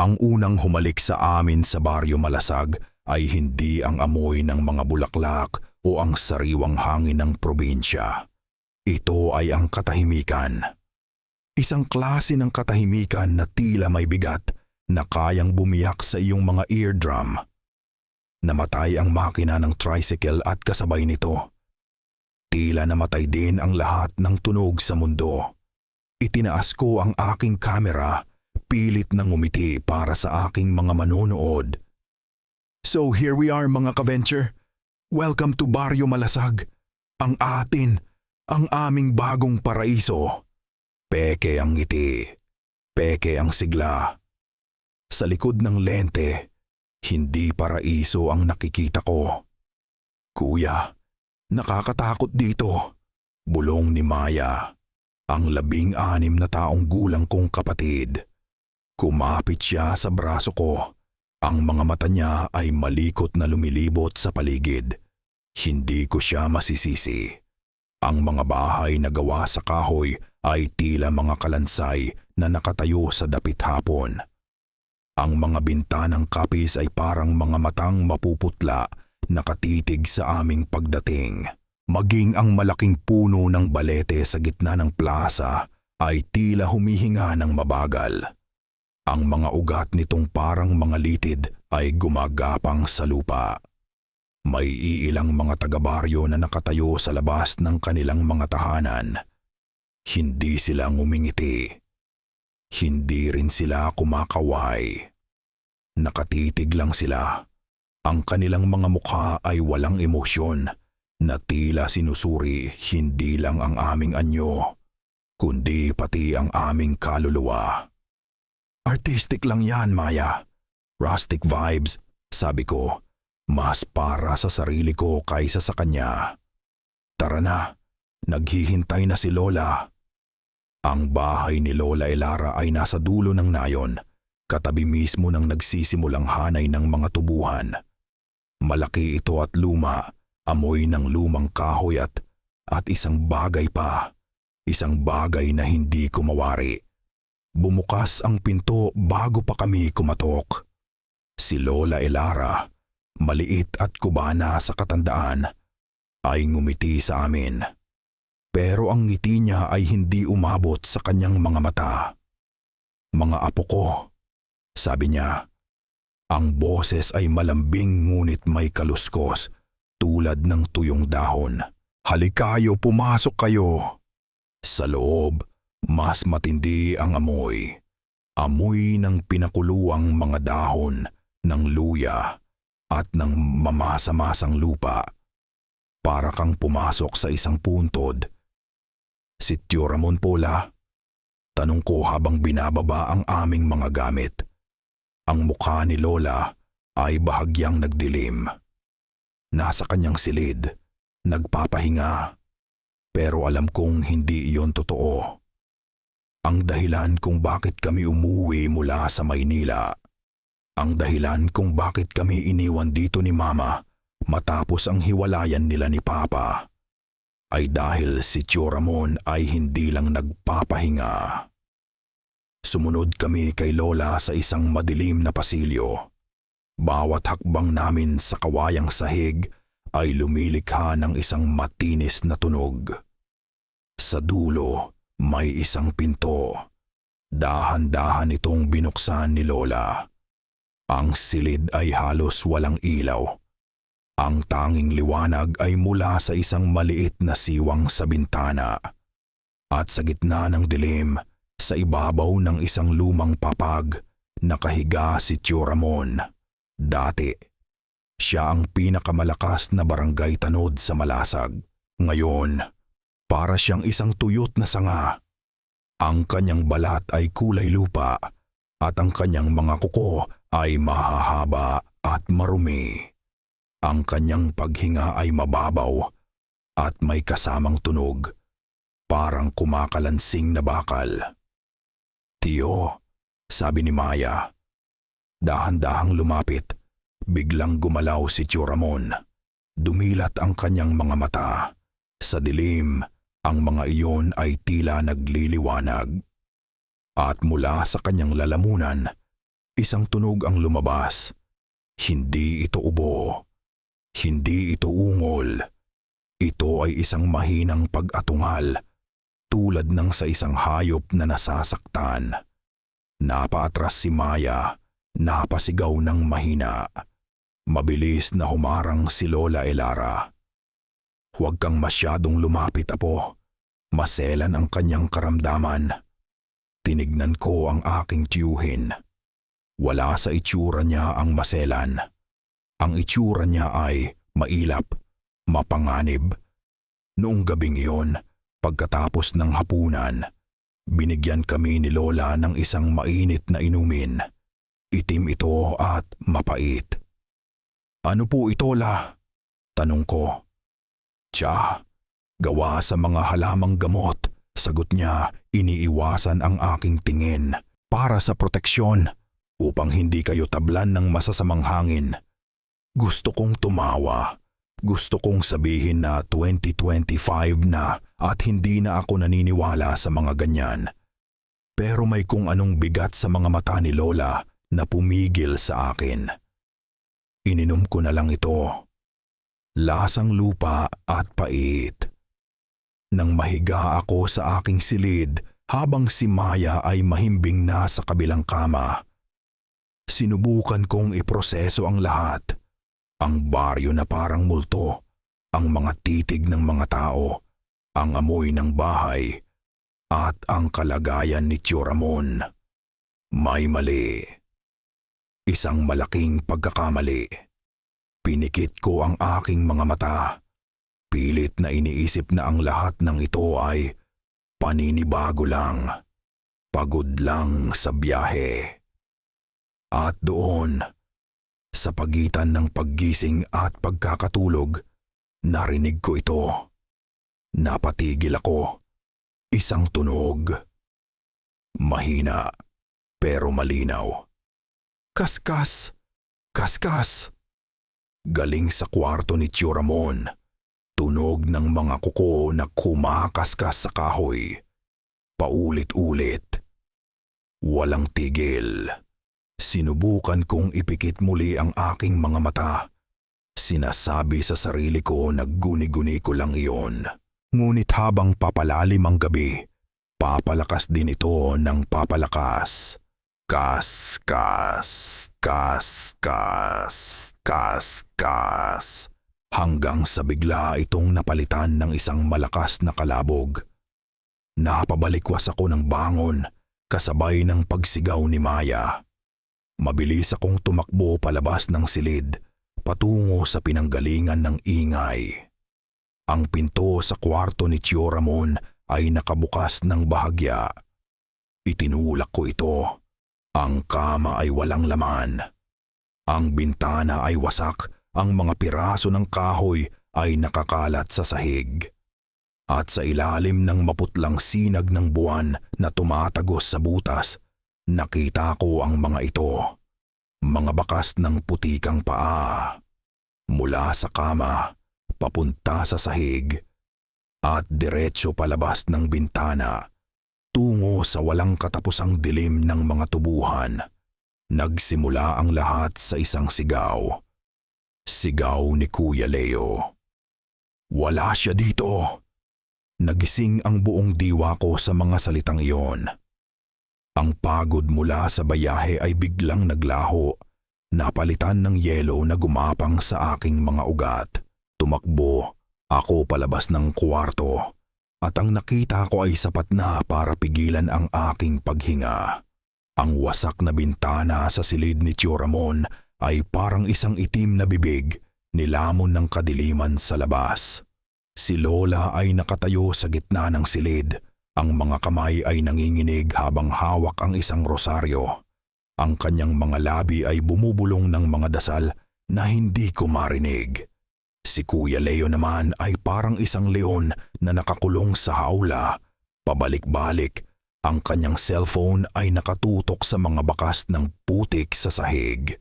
Ang unang humalik sa amin sa Baryo Malasag ay hindi ang amoy ng mga bulaklak o ang sariwang hangin ng probinsya. Ito ay ang katahimikan. Isang klase ng katahimikan na tila may bigat na kayang bumiyak sa iyong mga eardrum. Namatay ang makina ng tricycle at kasabay nito. Tila namatay din ang lahat ng tunog sa mundo. Itinaas ko ang aking kamera, pilit na ngumiti para sa aking mga manonood. So here we are mga ka-venture. Welcome to Baryo Malasag. Ang atin, ang aming bagong paraiso. Peke ang ngiti, peke ang sigla. Sa likod ng lente, hindi paraiso ang nakikita ko. Kuya, nakakatakot dito. Bulong ni Maya, ang 16 na taong gulang kong kapatid. Kumapit siya sa braso ko. Ang mga mata niya ay malikot na lumilibot sa paligid. Hindi ko siya masisisi. Ang mga bahay na gawa sa kahoy ay tila mga kalansay na nakatayo sa dapit hapon. Ang mga bintanang kapis ay parang mga matang mapuputla, nakatitig sa aming pagdating. Maging ang malaking puno ng balete sa gitna ng plaza ay tila humihinga ng mabagal. Ang mga ugat nitong parang mga litid ay gumagapang sa lupa. May iilang mga taga-baryo na nakatayo sa labas ng kanilang mga tahanan. Hindi sila ngumingiti. Hindi rin sila kumakaway. Nakatitig lang sila. Ang kanilang mga mukha ay walang emosyon na tila sinusuri hindi lang ang aming anyo, kundi pati ang aming kaluluwa. Artistic lang yan, Maya. Rustic vibes, sabi ko. Mas para sa sarili ko kaysa sa kanya. Tara na, naghihintay na si Lola. Ang bahay ni Lola Elara ay nasa dulo ng nayon, katabi mismo ng nagsisimulang hanay ng mga tubuhan. Malaki ito at luma, amoy ng lumang kahoy at isang bagay pa, isang bagay na hindi ko mawari. Bumukas ang pinto bago pa kami kumatok. Si Lola Elara, maliit at kubana sa katandaan, ay ngumiti sa amin. Pero ang ngiti niya ay hindi umabot sa kanyang mga mata. Mga apo ko, sabi niya. Ang boses ay malambing ngunit may kaluskos, tulad ng tuyong dahon. Halikayo, pumasok kayo. Sa loob, mas matindi ang amoy. Amoy ng pinakuluang mga dahon, ng luya, at ng mamasa-masang lupa. Para kang pumasok sa isang puntod. Sityo Ramon Pola? Tanong ko habang binababa ang aming mga gamit. Ang mukha ni Lola ay bahagyang nagdilim. Nasa kanyang silid, nagpapahinga. Pero alam kong hindi iyon totoo. Ang dahilan kung bakit kami umuwi mula sa Maynila. Ang dahilan kung bakit kami iniwan dito ni Mama matapos ang hiwalayan nila ni Papa ay dahil si Tio Ramon ay hindi lang nagpapahinga. Sumunod kami kay Lola sa isang madilim na pasilyo. Bawat hakbang namin sa kawayang sahig ay lumilikha ng isang matinis na tunog. Sa dulo, may isang pinto. Dahan-dahan itong binuksan ni Lola. Ang silid ay halos walang ilaw. Ang tanging liwanag ay mula sa isang maliit na siwang sa bintana. At sa gitna ng dilim, sa ibabaw ng isang lumang papag, nakahiga si Tio Ramon. Dati, siya ang pinakamalakas na barangay tanod sa Malasag. Ngayon, para siyang isang tuyot na sanga. Ang kanyang balat ay kulay lupa at ang kanyang mga kuko ay mahahaba at marumi. Ang kanyang paghinga ay mababaw at may kasamang tunog, parang kumakalansing na bakal. Tio, sabi ni Maya. Dahan-dahang lumapit, biglang gumalaw si Tio Ramon. Dumilat ang kanyang mga mata. Sa dilim, ang mga iyon ay tila nagliliwanag. At mula sa kanyang lalamunan, Isang tunog ang lumabas. Hindi ito ubo. Hindi ito ungol. Ito ay isang mahinang pag-atungal, tulad ng sa isang hayop na nasasaktan. Napaatras si Maya, napasigaw ng mahina. Mabilis na humarang si Lola Elara. "Huwag kang masyadong lumapit, apo. Maselan ang kanyang karamdaman." Tinignan ko ang aking tiyuhin. Wala sa itsura niya ang maselan. Ang itsura niya ay mailap, mapanganib. Noong gabing iyon, pagkatapos ng hapunan, binigyan kami ni Lola ng isang mainit na inumin. Itim ito at mapait. "Ano po ito, La?" tanong ko. "Tiya, gawa sa mga halamang gamot," sagot niya. "Iniiwasan ang aking tingin para sa proteksyon upang hindi kayo tablan ng masasamang hangin." Gusto kong tumawa. Gusto kong sabihin na 2025 na at hindi na ako naniniwala sa mga ganyan. Pero may kung anong bigat sa mga mata ni Lola na pumigil sa akin. Ininom ko na lang ito. Lasang lupa at pait. Nang mahiga ako sa aking silid habang si Maya ay mahimbing na sa kabilang kama, sinubukan kong iproseso ang lahat. Ang baryo na parang multo, ang mga titig ng mga tao, ang amoy ng bahay, at ang kalagayan ni Tio Ramon. May mali. Isang malaking pagkakamali. Pinikit ko ang aking mga mata. Pilit na iniisip na ang lahat ng ito ay paninibago lang. Pagod lang sa biyahe. At doon, sa pagitan ng paggising at pagkakatulog, narinig ko ito. Napatigil ako. Isang tunog. Mahina, pero malinaw. "Kaskas! Kaskas!" Galing sa kwarto ni Tio Ramon. Tunog ng mga kuko na kumakaskas sa kahoy. Paulit-ulit. Walang tigil. Sinubukan kong ipikit muli ang aking mga mata. Sinasabi sa sarili ko na guni-guni ko lang iyon. Ngunit habang papalalim ang gabi, papalakas din ito ng papalakas. Kas, kas, kas, kas, kas, kas. Hanggang sa bigla itong napalitan ng isang malakas na kalabog. Napabalikwas ako ng bangon, kasabay ng pagsigaw ni Maya. Mabilis akong tumakbo palabas ng silid, patungo sa pinanggalingan ng ingay. Ang pinto sa kwarto ni Tio Ramon ay nakabukas ng bahagya. Itinulak ko ito. Ang kama ay walang laman. Ang bintana ay wasak, ang mga piraso ng kahoy ay nakakalat sa sahig. At sa ilalim ng maputlang sinag ng buwan na tumatagos sa butas, nakita ko ang mga ito. Mga bakas ng putikang paa. Mula sa kama, papunta sa sahig, at diretso palabas ng bintana, tungo sa walang katapusang dilim ng mga tubuhan. Nagsimula ang lahat sa isang sigaw. Sigaw ni Kuya Leo. "Wala siya dito!" Nagising ang buong diwa ko sa mga salitang iyon. Ang pagod mula sa bayahe ay biglang naglaho, napalitan ng yelo na gumapang sa aking mga ugat. Tumakbo ako palabas ng kwarto, at ang nakita ko ay sapat na para pigilan ang aking paghinga. Ang wasak na bintana sa silid ni Tio Ramon ay parang isang itim na bibig, nilamon ng kadiliman sa labas. Si Lola ay nakatayo sa gitna ng silid. Ang mga kamay ay nanginginig habang hawak ang isang rosaryo. Ang kanyang mga labi ay bumubulong ng mga dasal na hindi ko marinig. Si Kuya Leo naman ay parang isang leon na nakakulong sa hawla. Pabalik-balik, ang kanyang cellphone ay nakatutok sa mga bakas ng putik sa sahig.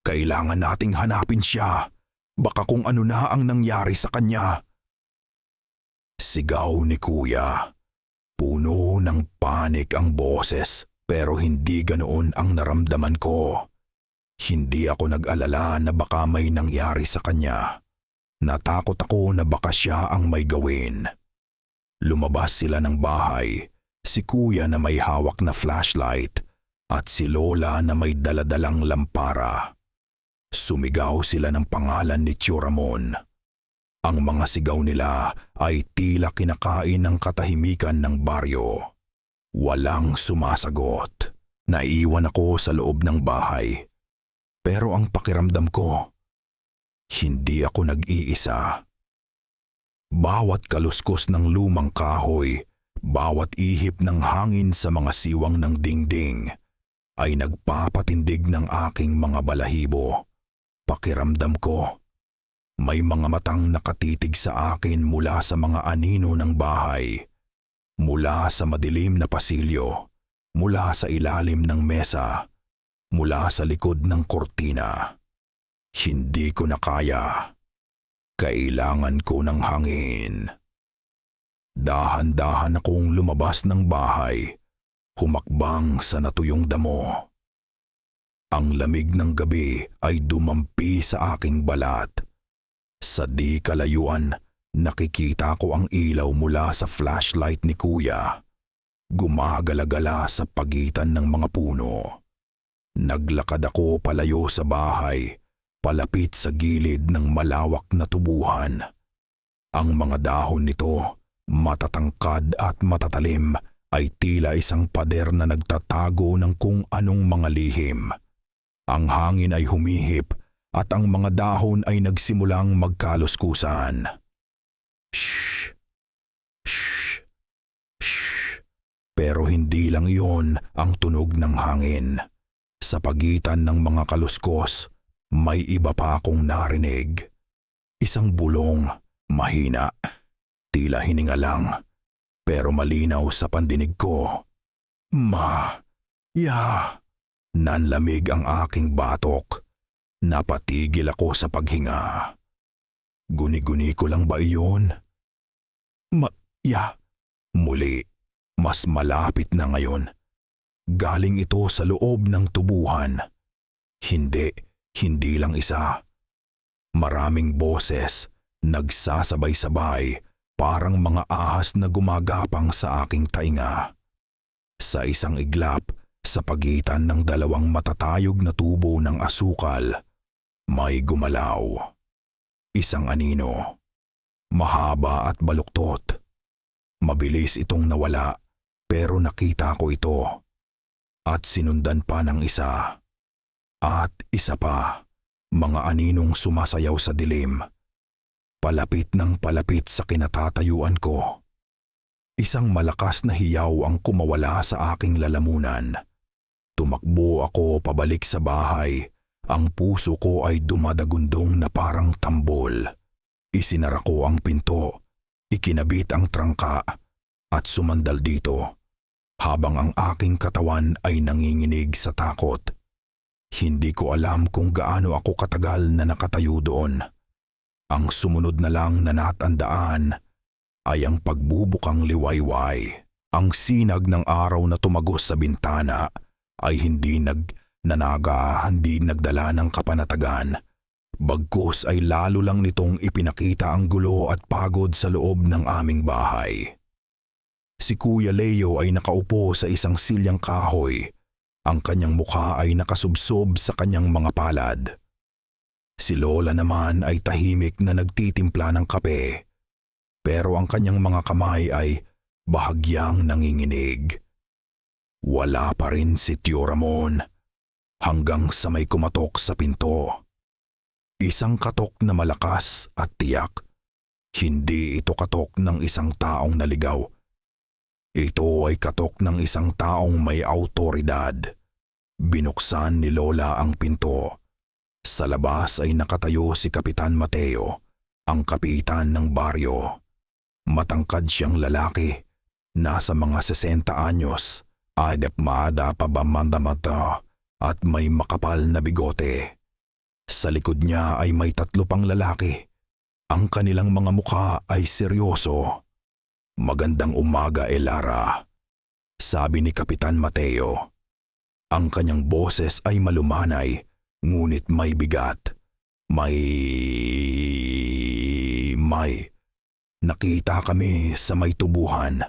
"Kailangan nating hanapin siya. Baka kung ano na ang nangyari sa kanya." Sigaw ni Kuya. Puno ng panik ang boses, Pero hindi ganoon ang naramdaman ko. Hindi ako nag-alala na baka may nangyari sa kanya. Natakot ako na baka siya ang may gawin. Lumabas sila ng bahay, si kuya na may hawak na flashlight at si lola na may daladalang lampara. Sumigaw sila ng pangalan ni Tio Ramon. Ang mga sigaw nila ay tila kinakain ng katahimikan ng baryo. Walang sumasagot. Naiwan ako sa loob ng bahay. Pero ang pakiramdam ko, hindi ako nag-iisa. Bawat kaluskos ng lumang kahoy, bawat ihip ng hangin sa mga siwang ng dingding, ay nagpapatindig ng aking mga balahibo. Pakiramdam ko, may mga matang nakatitig sa akin mula sa mga anino ng bahay, mula sa madilim na pasilyo, mula sa ilalim ng mesa, mula sa likod ng kortina. Hindi ko na kaya. Kailangan ko ng hangin. Dahan-dahan akong lumabas ng bahay, humakbang sa natuyong damo. Ang lamig ng gabi ay dumampi sa aking balat. Sa di kalayuan, nakikita ko ang ilaw mula sa flashlight ni kuya. Gumagala-gala sa pagitan ng mga puno. Naglakad ako palayo sa bahay, palapit sa gilid ng malawak na tubuhan. Ang mga dahon nito, matatangkad at matatalim, ay tila isang pader na nagtatago ng kung anong mga lihim. Ang hangin ay humihip at ang mga dahon ay nagsimulang magkaluskusan. Shh! Shh! Shh! Pero hindi lang iyon ang tunog ng hangin. Sa pagitan ng mga kaluskos, may iba pa akong narinig. Isang bulong, mahina, tila hininga lang, pero malinaw sa pandinig ko. Ya! Nanlamig ang aking batok. Napatigil ako sa paghinga. Guni-guni ko lang ba iyon? Ya! Muli, mas malapit na ngayon. Galing ito sa loob ng tubuhan. Hindi lang isa. Maraming boses, nagsasabay-sabay, parang mga ahas na gumagapang sa aking tainga. Sa isang iglap, sa pagitan ng dalawang matatayog na tubo ng asukal, may gumalaw. Isang anino. Mahaba at baluktot. Mabilis itong nawala, pero nakita ko ito. At sinundan pa ng isa. At isa pa, mga aninong sumasayaw sa dilim. Palapit ng palapit sa kinatatayuan ko. Isang malakas na hiyaw ang kumawala sa aking lalamunan. Tumakbo ako pabalik sa bahay. Ang puso ko ay dumadagundong na parang tambol. Isinara ko ang pinto, ikinabit ang trangka, at sumandal dito, habang ang aking katawan ay nanginginig sa takot. Hindi ko alam kung gaano ako katagal na nakatayo doon. Ang sumunod na lang na natandaan ay ang pagbubukang liwayway. Ang sinag ng araw na tumagos sa bintana ay hindi nagdala ng kapanatagan. Bagkus ay lalo lang nitong ipinakita ang gulo at pagod sa loob ng aming bahay. Si Kuya Leo ay nakaupo sa isang silyang kahoy. Ang kanyang mukha ay nakasubsob sa kanyang mga palad. Si Lola naman ay tahimik na nagtitimpla ng kape. Pero ang kanyang mga kamay ay bahagyang nanginginig. Wala pa rin si Tio Ramon hanggang sa may kumatok sa pinto. Isang katok na malakas at tiyak. Hindi ito katok ng isang taong naligaw. Ito ay katok ng isang taong may awtoridad. Binuksan ni Lola ang pinto. Sa labas ay nakatayo si Kapitan Mateo, ang kapitan ng baryo. Matangkad siyang lalaki, nasa mga 60 anyos, adepmada pabamandamata at may makapal na bigote. Sa likod niya ay may 3 pang lalaki. Ang kanilang mga mukha ay seryoso. "Magandang umaga, Elara," sabi ni Kapitan Mateo. Ang kanyang boses ay malumanay, ngunit may bigat. May. Nakita kami sa may tubuhan.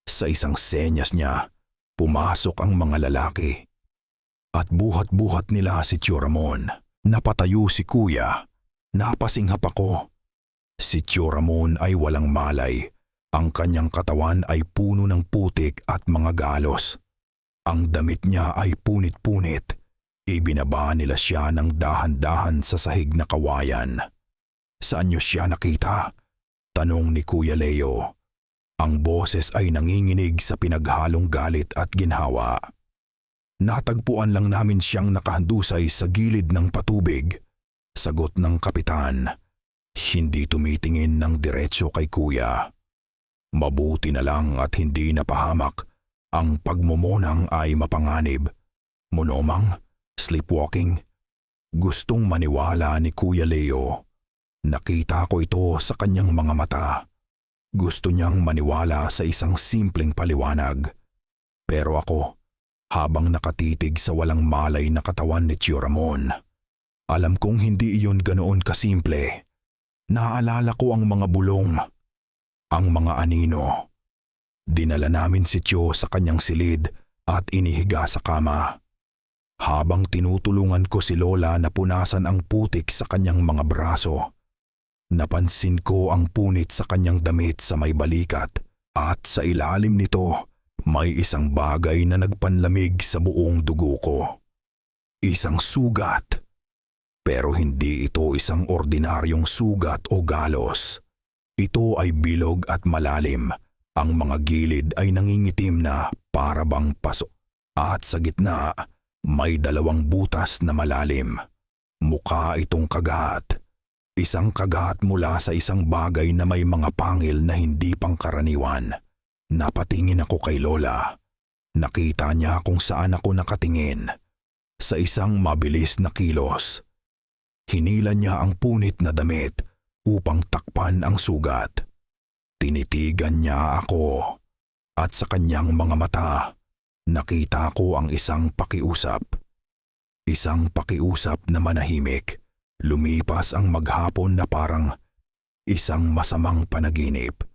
Sa isang senyas niya, pumasok ang mga lalaki. At buhat-buhat nila si Tio Ramon. Napatayo si Kuya. Napasinghap ako. Si Tio Ramon ay walang malay. Ang kanyang katawan ay puno ng putik at mga galos. Ang damit niya ay punit-punit. Ibinaba nila siya ng dahan-dahan sa sahig na kawayan. Saan niyo siya nakita? Tanong ni Kuya Leo. Ang boses ay nanginginig sa pinaghalong galit at ginhawa. Natagpuan lang namin siyang nakahandusay sa gilid ng patubig. Sagot ng kapitan. Hindi tumitingin ng diretso kay Kuya. Mabuti na lang at hindi napahamak. Ang pagmumonang ay mapanganib. Monomang, sleepwalking. Gustong maniwala ni Kuya Leo. Nakita ko ito sa kanyang mga mata. Gusto niyang maniwala sa isang simpleng paliwanag. Pero ako, habang nakatitig sa walang malay na katawan ni Tio Ramon, alam kong hindi iyon ganoon kasimple. Naalala ko ang mga bulong, ang mga anino. Dinala namin si Tio sa kanyang silid at inihiga sa kama. Habang tinutulungan ko si Lola na punasan ang putik sa kanyang mga braso, napansin ko ang punit sa kanyang damit sa may balikat at sa ilalim nito may isang bagay na nagpanlamig sa buong dugo ko. Isang sugat. Pero hindi ito isang ordinaryong sugat o galos. Ito ay bilog at malalim. Ang mga gilid ay nangingitim na para bang paso. At sa gitna, may 2 butas na malalim. Mukha itong kagat. Isang kagat mula sa isang bagay na may mga pangil na hindi pangkaraniwan. Napatingin ako kay Lola. Nakita niya kung saan ako nakatingin. Sa isang mabilis na kilos. Hinila niya ang punit na damit upang takpan ang sugat. Tinitigan niya ako. At sa kanyang mga mata, nakita ko ang isang pakiusap. Isang pakiusap na manahimik. Lumipas ang maghapon na parang isang masamang panaginip.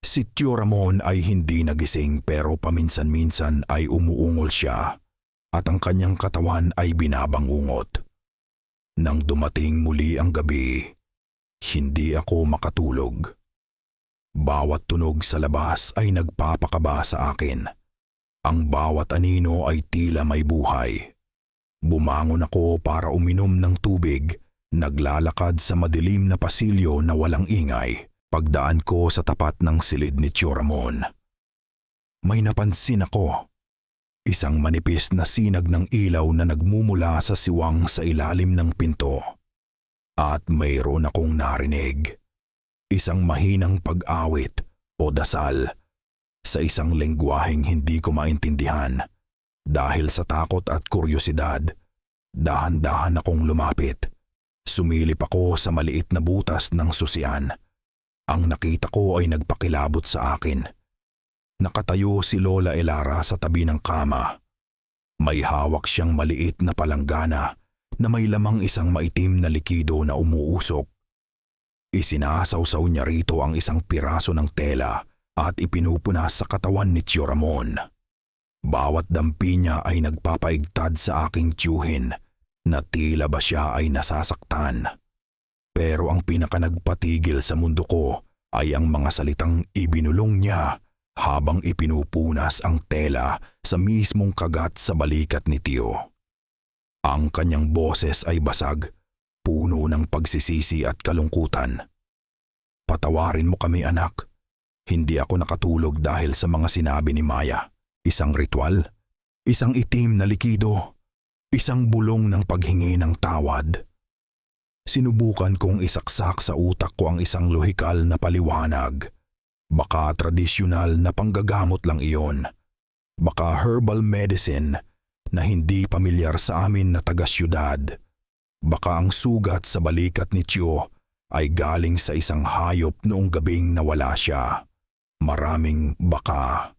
Si Tio Ramon ay hindi nagising pero paminsan-minsan ay umuungol siya at ang kanyang katawan ay binabangungot. Nang dumating muli ang gabi, hindi ako makatulog. Bawat tunog sa labas ay nagpapakaba sa akin. Ang bawat anino ay tila may buhay. Bumangon ako para uminom ng tubig, naglalakad sa madilim na pasilyo na walang ingay. Pagdaan ko sa tapat ng silid ni Tio Ramon, may napansin ako. Isang manipis na sinag ng ilaw na nagmumula sa siwang sa ilalim ng pinto. At mayroon akong narinig. Isang mahinang pag-awit o dasal sa isang lengguwaheng hindi ko maintindihan. Dahil sa takot at kuryosidad, dahan-dahan akong lumapit. Sumilip ako sa maliit na butas ng susian. Ang nakita ko ay nagpakilabot sa akin. Nakatayo si Lola Elara sa tabi ng kama. May hawak siyang maliit na palanggana na may lamang isang maitim na likido na umuusok. Isinasawsaw niya rito ang isang piraso ng tela at ipinupunas sa katawan ni Tio Ramon. Bawat dampi niya ay nagpapaigtad sa aking tiyuhin na tila ba siya ay nasasaktan. Pero ang pinakanagpatigil sa mundo ko ay ang mga salitang ibinulong niya habang ipinupunas ang tela sa mismong kagat sa balikat ni Tio. Ang kanyang boses ay basag, puno ng pagsisisi at kalungkutan. Patawarin mo kami, anak. Hindi ako nakatulog dahil sa mga sinabi ni Maya. Isang ritual, isang itim na likido, isang bulong ng paghingi ng tawad. Sinubukan kong isaksak sa utak ko ang isang lohikal na paliwanag. Baka tradisyonal na panggagamot lang iyon. Baka herbal medicine na hindi pamilyar sa amin na taga-syudad. Baka ang sugat sa balikat ni Tio ay galing sa isang hayop noong gabing nawala siya. Maraming baka.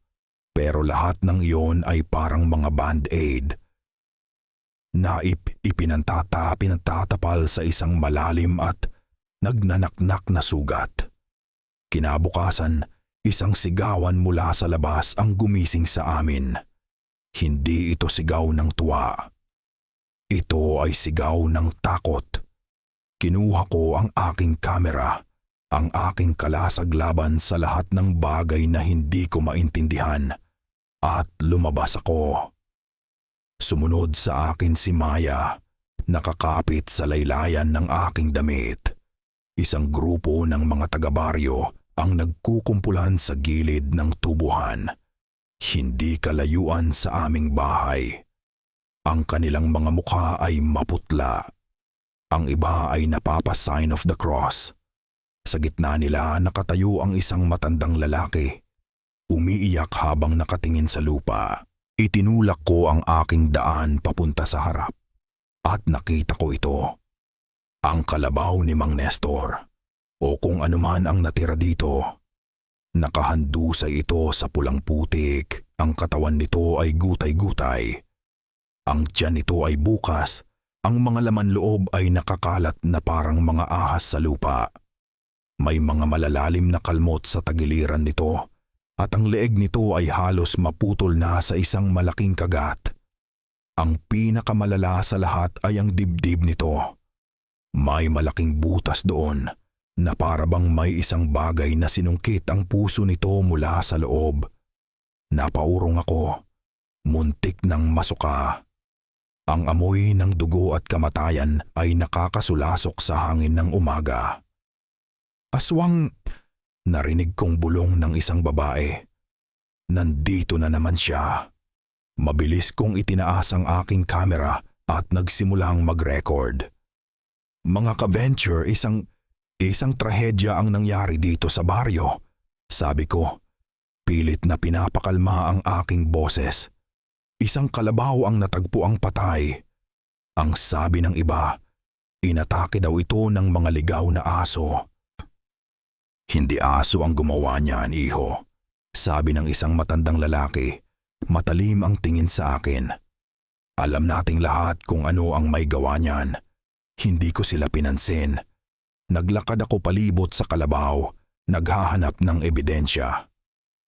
Pero lahat ng iyon ay parang mga band-aid na pinantatapal sa isang malalim at nagnanaknak na sugat. Kinabukasan, isang sigawan mula sa labas ang gumising sa amin. Hindi ito sigaw ng tuwa. Ito ay sigaw ng takot. Kinuha ko ang aking kamera, ang aking kalasag laban sa lahat ng bagay na hindi ko maintindihan, at lumabas ako. Sumunod sa akin si Maya, nakakapit sa laylayan ng aking damit. Isang grupo ng mga taga-baryo ang nagkukumpulan sa gilid ng tubuhan, hindi kalayuan sa aming bahay. Ang kanilang mga mukha ay maputla. Ang iba ay napapa-sign of the cross. Sa gitna nila nakatayo ang isang matandang lalaki. Umiiyak habang nakatingin sa lupa. Itinulak ko ang aking daan papunta sa harap. At nakita ko ito. Ang kalabaw ni Mang Nestor. O kung anuman ang natira dito. Nakahandusay ito sa pulang putik. Ang katawan nito ay gutay-gutay. Ang tiyan nito ay bukas. Ang mga laman loob ay nakakalat na parang mga ahas sa lupa. May mga malalalim na kalmot sa tagiliran nito. At ang leeg nito ay halos maputol na sa isang malaking kagat. Ang pinakamalala sa lahat ay ang dibdib nito. May malaking butas doon na para bang may isang bagay na sinungkit ang puso nito mula sa loob. Napaurong ako, muntik ng masuka. Ang amoy ng dugo at kamatayan ay nakakasulasok sa hangin ng umaga. Aswang! Narinig kong bulong ng isang babae. Nandito na naman siya. Mabilis kong itinaas ang aking kamera at nagsimulang mag-record. Mga ka-venture, isang trahedya ang nangyari dito sa baryo. Sabi ko, pilit na pinapakalma ang aking boses. Isang kalabaw ang natagpo ang patay. Ang sabi ng iba, inatake daw ito ng mga ligaw na aso. Hindi aso ang gumawa niyan, iho. Sabi ng isang matandang lalaki, matalim ang tingin sa akin. Alam nating lahat kung ano ang may gawa niyan. Hindi ko sila pinansin. Naglakad ako palibot sa kalabaw, naghahanap ng ebidensya.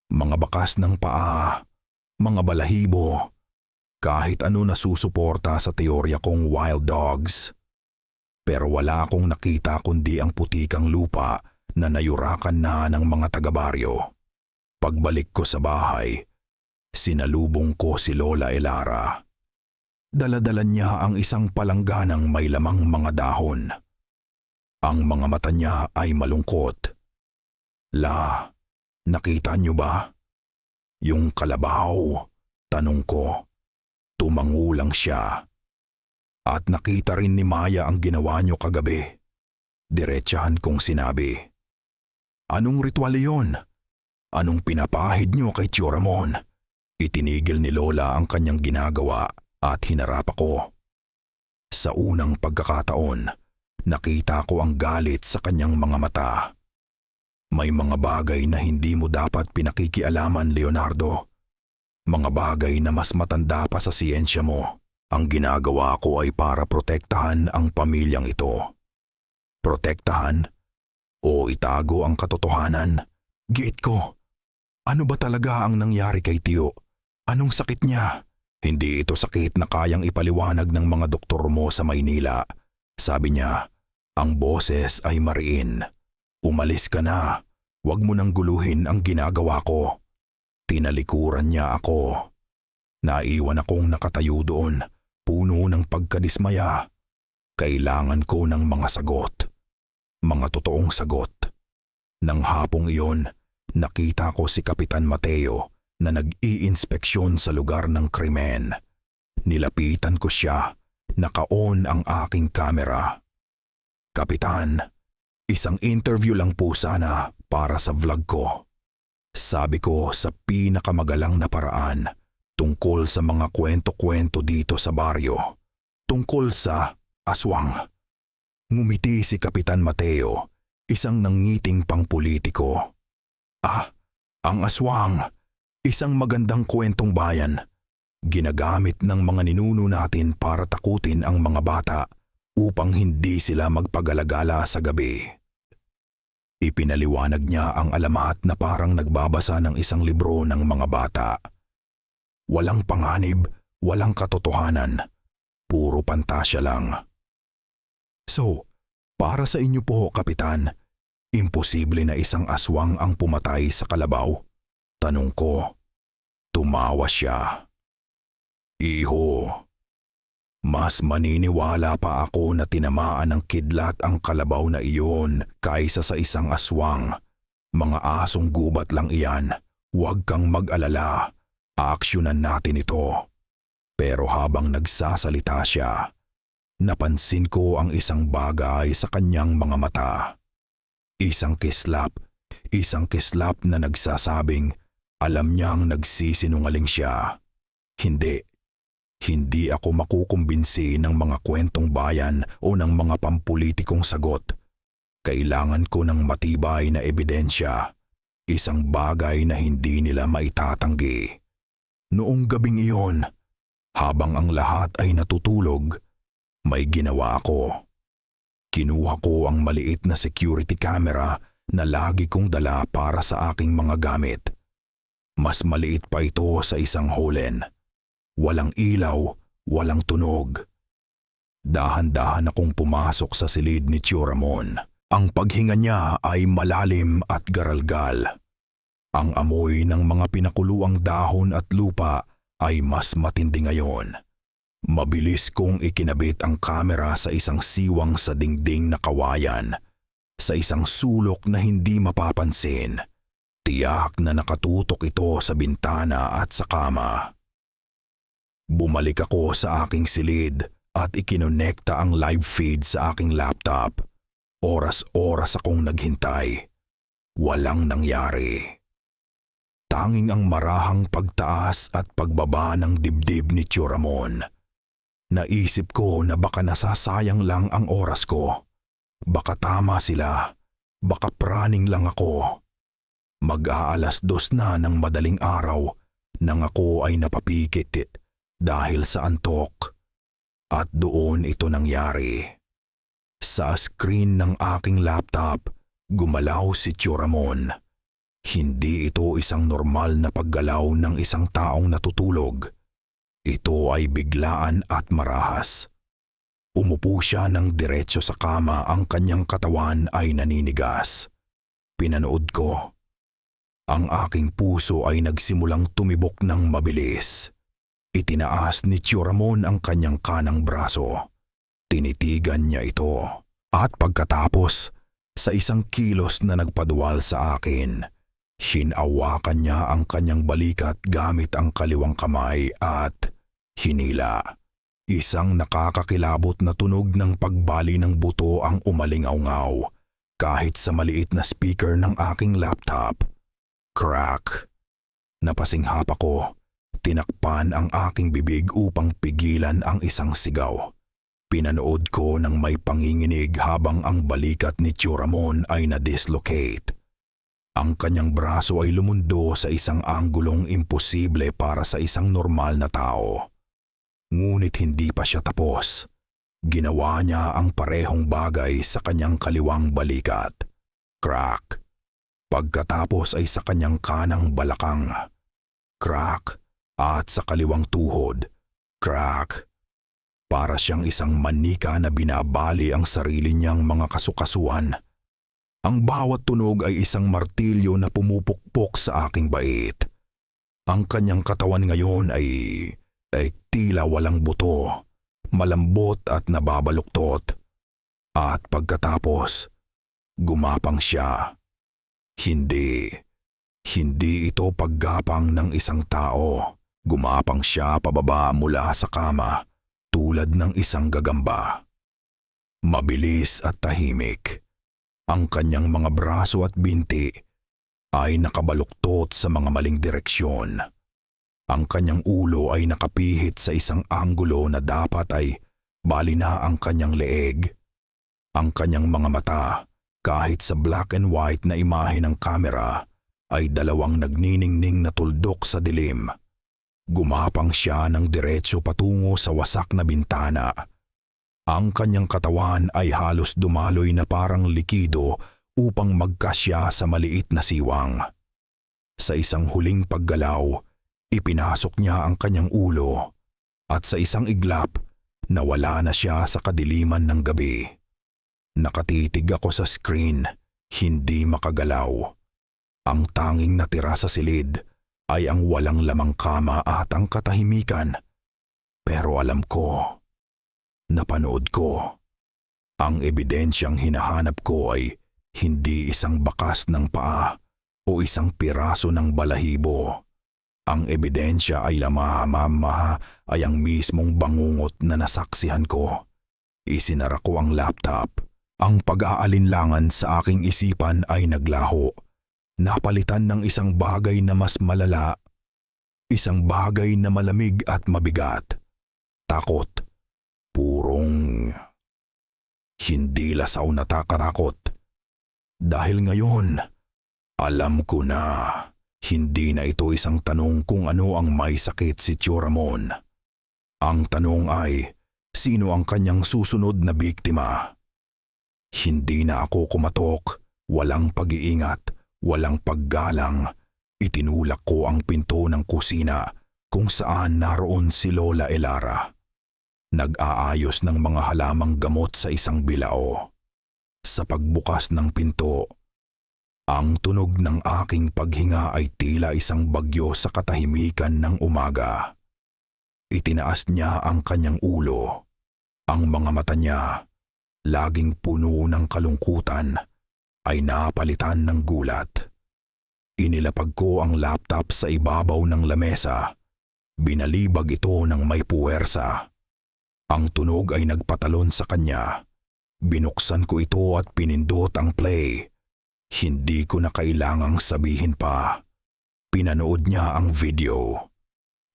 Mga bakas ng paa, mga balahibo, kahit ano na susuporta sa teorya kong wild dogs. Pero wala akong nakita kundi ang putikang lupa na nayurakan na ng mga taga-baryo. Pagbalik ko sa bahay, sinalubong ko si Lola Elara. Dala-dala niya ang isang palangganang may lamang mga dahon. Ang mga mata niya ay malungkot. La, nakita niyo ba? Yung kalabaw, tanong ko. Tumangulang siya. At nakita rin ni Maya ang ginawa niyo kagabi. Diretsahan kong sinabi. Anong ritual iyon? Anong pinapahid niyo kay Tio Ramon? Itinigil ni Lola ang kanyang ginagawa at hinarap ako. Sa unang pagkakataon, nakita ko ang galit sa kanyang mga mata. May mga bagay na hindi mo dapat pinakikialaman, Leonardo. Mga bagay na mas matanda pa sa siyensya mo. Ang ginagawa ko ay para protektahan ang pamilyang ito. Protektahan? O itago ang katotohanan? Giit ko. Ano ba talaga ang nangyari kay Tio? Anong sakit niya? Hindi ito sakit na kayang ipaliwanag ng mga doktor mo sa Maynila. Sabi niya, ang boses ay mariin. Umalis ka na. Huwag mo nang guluhin ang ginagawa ko. Tinalikuran niya ako. Naiwan akong nakatayo doon, puno ng pagkadismaya. Kailangan ko ng mga sagot. Mga totoong sagot. Nang hapong iyon, nakita ko si Kapitan Mateo na nag-iinspeksyon sa lugar ng krimen. Nilapitan ko siya, naka-on ang aking kamera. Kapitan, isang interview lang po sana para sa vlog ko. Sabi ko sa pinakamagalang na paraan tungkol sa mga kwento-kwento dito sa baryo. Tungkol sa aswang. Ngumiti si Kapitan Mateo, isang nangiting pangpolitiko. Ang aswang, isang magandang kwentong bayan. Ginagamit ng mga ninuno natin para takutin ang mga bata upang hindi sila magpagalagala sa gabi. Ipinaliwanag niya ang alamat na parang nagbabasa ng isang libro ng mga bata. Walang panganib, walang katotohanan, puro pantasya lang. So, para sa inyo po, Kapitan, imposible na isang aswang ang pumatay sa kalabaw? Tanong ko. Tumawa siya. Iho, mas maniniwala pa ako na tinamaan ng kidlat ang kalabaw na iyon kaysa sa isang aswang. Mga asong gubat lang iyan. Huwag kang mag-alala. Aaksyonan natin ito. Pero habang nagsasalita siya, napansin ko ang isang bagay sa kanyang mga mata. Isang kislap na nagsasabing alam niyang nagsisinungaling siya. Hindi ako makukumbinsi ng mga kwentong bayan o ng mga pampulitikong sagot. Kailangan ko ng matibay na ebidensya, isang bagay na hindi nila maitatanggi. Noong gabing iyon, habang ang lahat ay natutulog, may ginawa ako. Kinuha ko ang maliit na security camera na lagi kong dala para sa aking mga gamit. Mas maliit pa ito sa isang holen. Walang ilaw, walang tunog. Dahan-dahan akong pumasok sa silid ni Tio Ramon. Ang paghinga niya ay malalim at garalgal. Ang amoy ng mga pinakuluang dahon at lupa ay mas matindi ngayon. Mabilis kong ikinabit ang kamera sa isang siwang sa dingding na kawayan, sa isang sulok na hindi mapapansin. Tiyak na nakatutok ito sa bintana at sa kama. Bumalik ako sa aking silid at ikinonekta ang live feed sa aking laptop. Oras-oras akong naghintay. Walang nangyari. Tanging ang marahang pagtaas at pagbaba ng dibdib ni Tio Ramon. Naisip ko na baka nasasayang lang ang oras ko. Baka tama sila. Baka praning lang ako. Mag-aalas 2 na ng madaling araw nang ako ay napapikit dahil sa antok. At doon ito nangyari. Sa screen ng aking laptop, gumalaw si Tio Ramon. Hindi ito isang normal na paggalaw ng isang taong natutulog. Ito ay biglaan at marahas. Umupo siya ng diretso sa kama, ang kanyang katawan ay naninigas. Pinanood ko. Ang aking puso ay nagsimulang tumibok ng mabilis. Itinaas ni Tio Ramon ang kanyang kanang braso. Tinitigan niya ito. At pagkatapos, sa isang kilos na nagpaduwal sa akin, hinawakan niya ang kanyang balikat gamit ang kaliwang kamay at hinila. Isang nakakakilabot na tunog ng pagbali ng buto ang umalingaw-ngaw kahit sa maliit na speaker ng aking laptop. Crack. Napasinghap ako. Tinakpan ang aking bibig upang pigilan ang isang sigaw. Pinanood ko ng may panginginig habang ang balikat ni Tio Ramon ay na-dislocate. Ang kanyang braso ay lumundo sa isang anggulong imposible para sa isang normal na tao. Ngunit hindi pa siya tapos. Ginawa niya ang parehong bagay sa kanyang kaliwang balikat. Crack. Pagkatapos ay sa kanyang kanang balakang. Crack. At sa kaliwang tuhod. Crack. Para siyang isang manika na binabali ang sarili niyang mga kasukasuan. Ang bawat tunog ay isang martilyo na pumupukpok sa aking bait. Ang kanyang katawan ngayon ay tila walang buto, malambot at nababaluktot. At pagkatapos, gumapang siya. Hindi ito paggapang ng isang tao. Gumapang siya pababa mula sa kama, tulad ng isang gagamba. Mabilis at tahimik. Ang kanyang mga braso at binti ay nakabaluktot sa mga maling direksyon. Ang kanyang ulo ay nakapihit sa isang anggulo na dapat ay bali na ang kanyang leeg. Ang kanyang mga mata, kahit sa black and white na imahe ng kamera, ay dalawang nagniningning na tuldok sa dilim. Gumapang siya ng diretso patungo sa wasak na bintana. Ang kanyang katawan ay halos dumaloy na parang likido upang magkasya sa maliit na siwang. Sa isang huling paggalaw, ipinasok niya ang kanyang ulo at sa isang iglap, nawala na siya sa kadiliman ng gabi. Nakatitig ako sa screen, hindi makagalaw. Ang tanging natira sa silid ay ang walang lamang kama at ang katahimikan. Pero alam ko, napanood ko. Ang ebidensyang hinahanap ko ay hindi isang bakas ng paa o isang piraso ng balahibo. Ang ebidensya ay ay ang mismong bangungot na nasaksihan ko. Isinara ko ang laptop. Ang pag-aalinlangan sa aking isipan ay naglaho. Napalitan ng isang bagay na mas malala. Isang bagay na malamig at mabigat. Takot. Purong hindi lasaw na takatakot. Dahil ngayon, alam ko na hindi na ito isang tanong kung ano ang may sakit si Tio Ramon. Ang tanong ay, sino ang kanyang susunod na biktima? Hindi na ako kumatok, walang pag-iingat, walang paggalang. Itinulak ko ang pinto ng kusina kung saan naroon si Lola Elara. Nag-aayos ng mga halamang gamot sa isang bilao. Sa pagbukas ng pinto, ang tunog ng aking paghinga ay tila isang bagyo sa katahimikan ng umaga. Itinaas niya ang kanyang ulo. Ang mga mata niya, laging puno ng kalungkutan, ay napalitan ng gulat. Inilapag ko ang laptop sa ibabaw ng lamesa. Binalibag ito ng may puwersa. Ang tunog ay nagpatalon sa kanya. Binuksan ko ito at pinindot ang play. Hindi ko na kailangang sabihin pa. Pinanood niya ang video.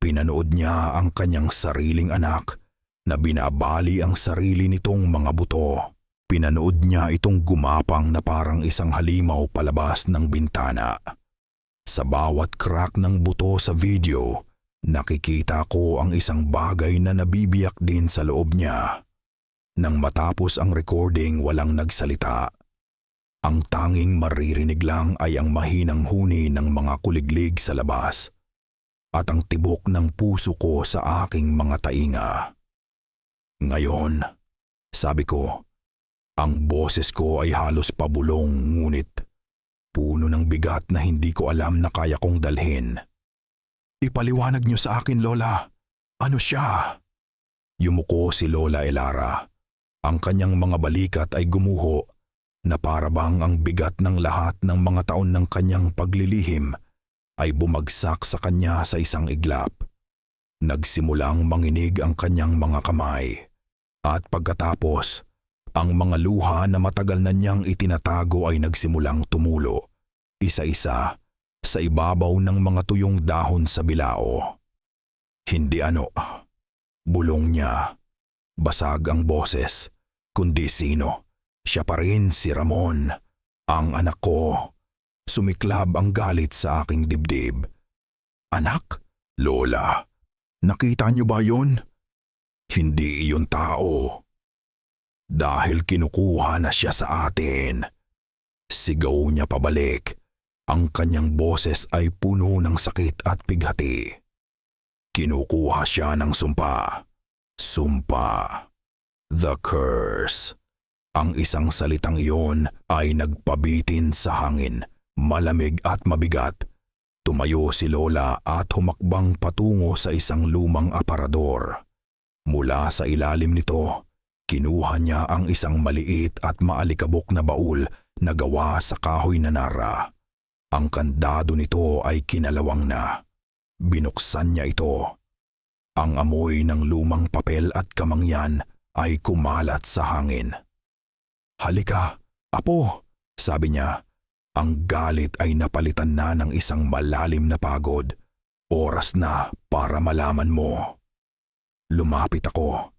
Pinanood niya ang kanyang sariling anak na binabali ang sarili nitong mga buto. Pinanood niya itong gumapang na parang isang halimaw palabas ng bintana. Sa bawat crack ng buto sa video, nakikita ko ang isang bagay na nabibiyak din sa loob niya. Nang matapos ang recording, walang nagsalita. Ang tanging maririnig lang ay ang mahinang huni ng mga kuliglig sa labas at ang tibok ng puso ko sa aking mga tainga. Ngayon, sabi ko, ang boses ko ay halos pabulong ngunit puno ng bigat na hindi ko alam na kaya kong dalhin. Ipaliwanag niyo sa akin, Lola. Ano siya? Yumuko si Lola Elara. Ang kanyang mga balikat ay gumuho na parabang ang bigat ng lahat ng mga taon ng kanyang paglilihim ay bumagsak sa kanya sa isang iglap. Nagsimulang manginig ang kanyang mga kamay. At pagkatapos, ang mga luha na matagal na niyang itinatago ay nagsimulang tumulo, isa-isa, sa ibabaw ng mga tuyong dahon sa bilao. Hindi bulong niya. Basag ang boses, kundi sino? Siya pa rin si Ramon, ang anak ko. Sumiklab ang galit sa aking dibdib. Anak? Lola, nakita niyo ba yun? Hindi iyon tao. Dahil kinukuha na siya sa atin. Sigaw niya pabalik. Ang kanyang boses ay puno ng sakit at pighati. Kinukuha siya ng sumpa. Sumpa. The curse. Ang isang salitang iyon ay nagpabitin sa hangin, malamig at mabigat. Tumayo si Lola at humakbang patungo sa isang lumang aparador. Mula sa ilalim nito, kinuha niya ang isang maliit at maalikabok na baul na gawa sa kahoy na nara. Ang kandado nito ay kinalawang na. Binuksan niya ito. Ang amoy ng lumang papel at kamangyan ay kumalat sa hangin. Halika, apo, sabi niya. Ang galit ay napalitan na ng isang malalim na pagod. Oras na para malaman mo. Lumapit ako.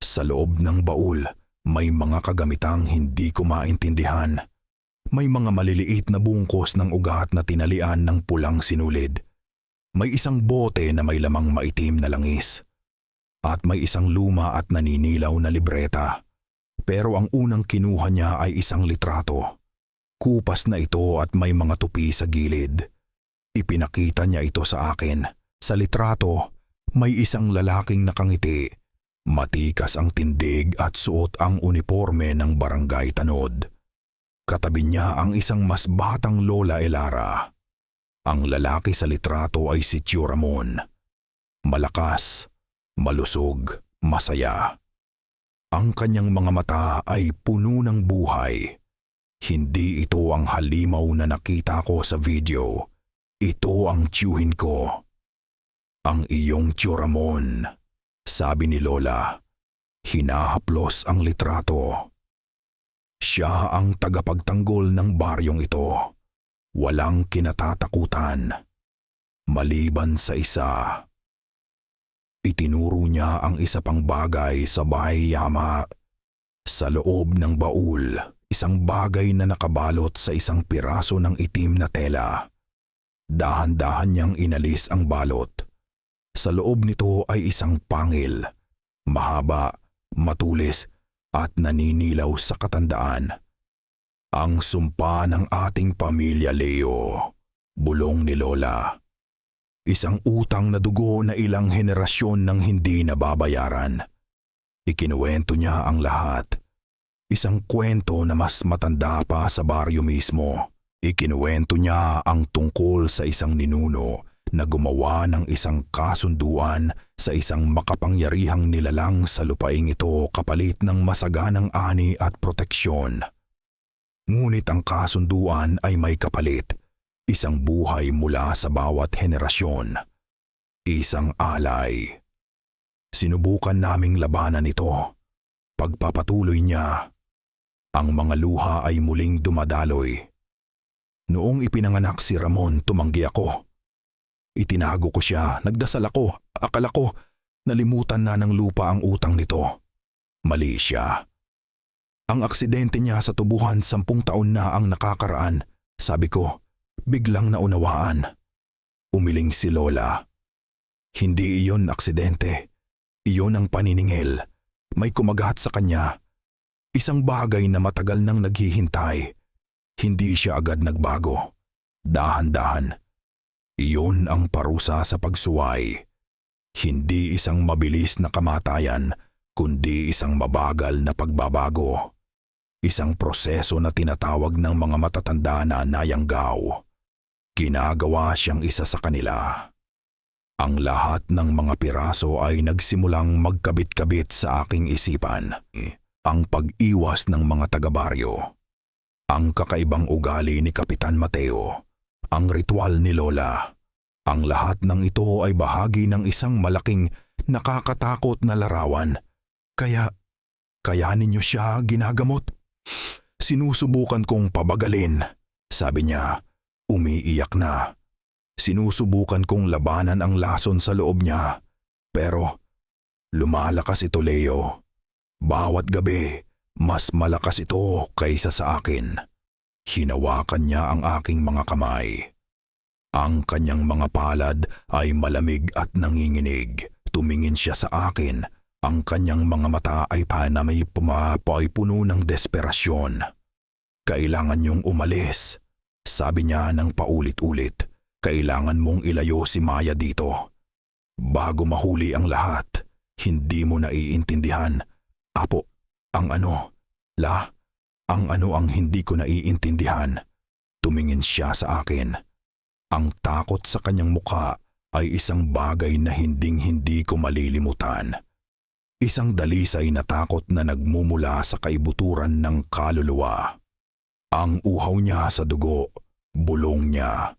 Sa loob ng baul, may mga kagamitang hindi ko maintindihan. May mga maliliit na bungkos ng ugat na tinalian ng pulang sinulid. May isang bote na may lamang maitim na langis. At may isang luma at naninilaw na libreta. Pero ang unang kinuha niya ay isang litrato. Kupas na ito at may mga tupi sa gilid. Ipinakita niya ito sa akin. Sa litrato, may isang lalaking nakangiti. Matikas ang tindig at suot ang uniforme ng barangay tanod. Katabi niya ang isang mas batang Lola Elara. Ang lalaki sa litrato ay si Tio Ramon. Malakas, malusog, masaya. Ang kanyang mga mata ay puno ng buhay. Hindi ito ang halimaw na nakita ko sa video. Ito ang tiyuhin ko. Ang iyong Tio Ramon, sabi ni Lola. Hinahaplos ang litrato. Siya ang tagapagtanggol ng baryong ito. Walang kinatatakutan. Maliban sa isa. Itinuro niya ang isa pang bagay sa bahay yama. Sa loob ng baul, isang bagay na nakabalot sa isang piraso ng itim na tela. Dahan-dahan niyang inalis ang balot. Sa loob nito ay isang pangil. Mahaba, matulis, at naninilaw sa katandaan. Ang sumpa ng ating pamilya, Leo, bulong ni Lola. Isang utang na dugo na ilang henerasyon nang hindi nababayaran. Ikinuwento niya ang lahat. Isang kwento na mas matanda pa sa baryo mismo. Ikinuwento niya ang tungkol sa isang ninuno na gumawa ng isang kasunduan sa isang makapangyarihang nilalang sa lupaing ito kapalit ng masaganang ani at proteksyon. Ngunit ang kasunduan ay may kapalit, isang buhay mula sa bawat henerasyon, isang alay. Sinubukan naming labanan ito. Pagpapatuloy niya, ang mga luha ay muling dumadaloy. Noong ipinanganak si Ramon, tumanggi ako. Itinago ko siya, nagdasal ako, akala ko, nalimutan na ng lupa ang utang nito. Mali siya. Ang aksidente niya sa tubuhan 10 taon na ang nakakaraan, sabi ko, biglang naunawaan. Umiling si Lola. Hindi iyon aksidente. Iyon ang paniningil. May kumagat sa kanya. Isang bagay na matagal nang naghihintay. Hindi siya agad nagbago. Dahan-dahan. Iyon ang parusa sa pagsuway. Hindi isang mabilis na kamatayan, kundi isang mabagal na pagbabago. Isang proseso na tinatawag ng mga matatanda na nayanggaw. Ginagawa siyang isa sa kanila. Ang lahat ng mga piraso ay nagsimulang magkabit-kabit sa aking isipan. Ang pag-iwas ng mga taga-baryo. Ang kakaibang ugali ni Kapitan Mateo. Ang ritual ni Lola. Ang lahat ng ito ay bahagi ng isang malaking nakakatakot na larawan. Kaya ninyo siya ginagamot? Sinusubukan kong pabagalin, sabi niya, umiiyak na. Sinusubukan kong labanan ang lason sa loob niya. Pero lumalakas ito, Leo. Bawat gabi, mas malakas ito kaysa sa akin. Hinawakan niya ang aking mga kamay. Ang kanyang mga palad ay malamig at nanginginig. Tumingin siya sa akin. Ang kanyang mga mata ay panamay pumapay puno ng desperasyon. Kailangan niyong umalis, sabi niya ng paulit-ulit. Kailangan mong ilayo si Maya dito. Bago mahuli ang lahat, hindi mo naiintindihan. Apo, ang ano? Ang ano ang hindi ko naiintindihan? Tumingin siya sa akin. Ang takot sa kanyang mukha ay isang bagay na hinding-hindi ko malilimutan. Isang dalisay na takot na nagmumula sa kaibuturan ng kaluluwa. Ang uhaw niya sa dugo, bulong niya.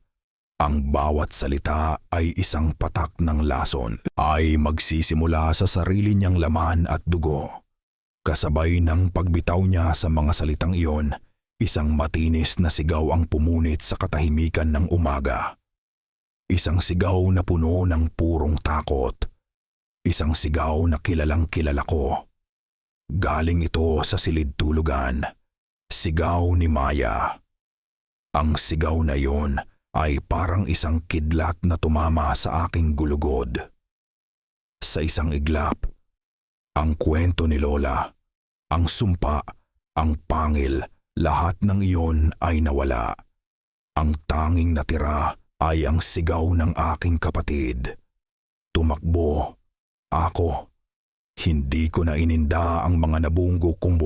Ang bawat salita ay isang patak ng lason ay magsisimula sa sarili niyang laman at dugo. Kasabay ng pagbitaw niya sa mga salitang iyon, isang matinis na sigaw ang pumunit sa katahimikan ng umaga. Isang sigaw na puno ng purong takot. Isang sigaw na kilalang kilala ko. Galing ito sa silid tulugan. Sigaw ni Maya. Ang sigaw na iyon ay parang isang kidlat na tumama sa aking gulugod. Sa isang iglap, ang kwento ni Lola, ang sumpa, ang pangil, lahat ng iyon ay nawala. Ang tanging natira ay ang sigaw ng aking kapatid. Tumakbo ako. Hindi ko na ininda ang mga nabunggo kong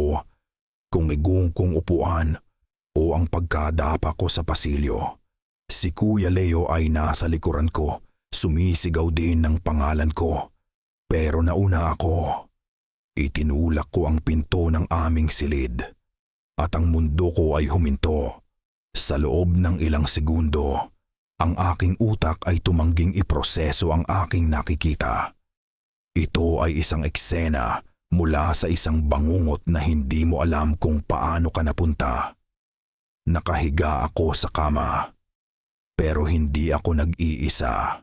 kung igong kong upuan o ang pagkadapa ko sa pasilyo. Si Kuya Leo ay nasa likuran ko, sumisigaw din ng pangalan ko. Pero nauna ako. Itinulak ko ang pinto ng aming silid at ang mundo ko ay huminto. Sa loob ng ilang segundo, ang aking utak ay tumangging iproseso ang aking nakikita. Ito ay isang eksena mula sa isang bangungot na hindi mo alam kung paano ka napunta. Nakahiga ako sa kama. Pero hindi ako nag-iisa.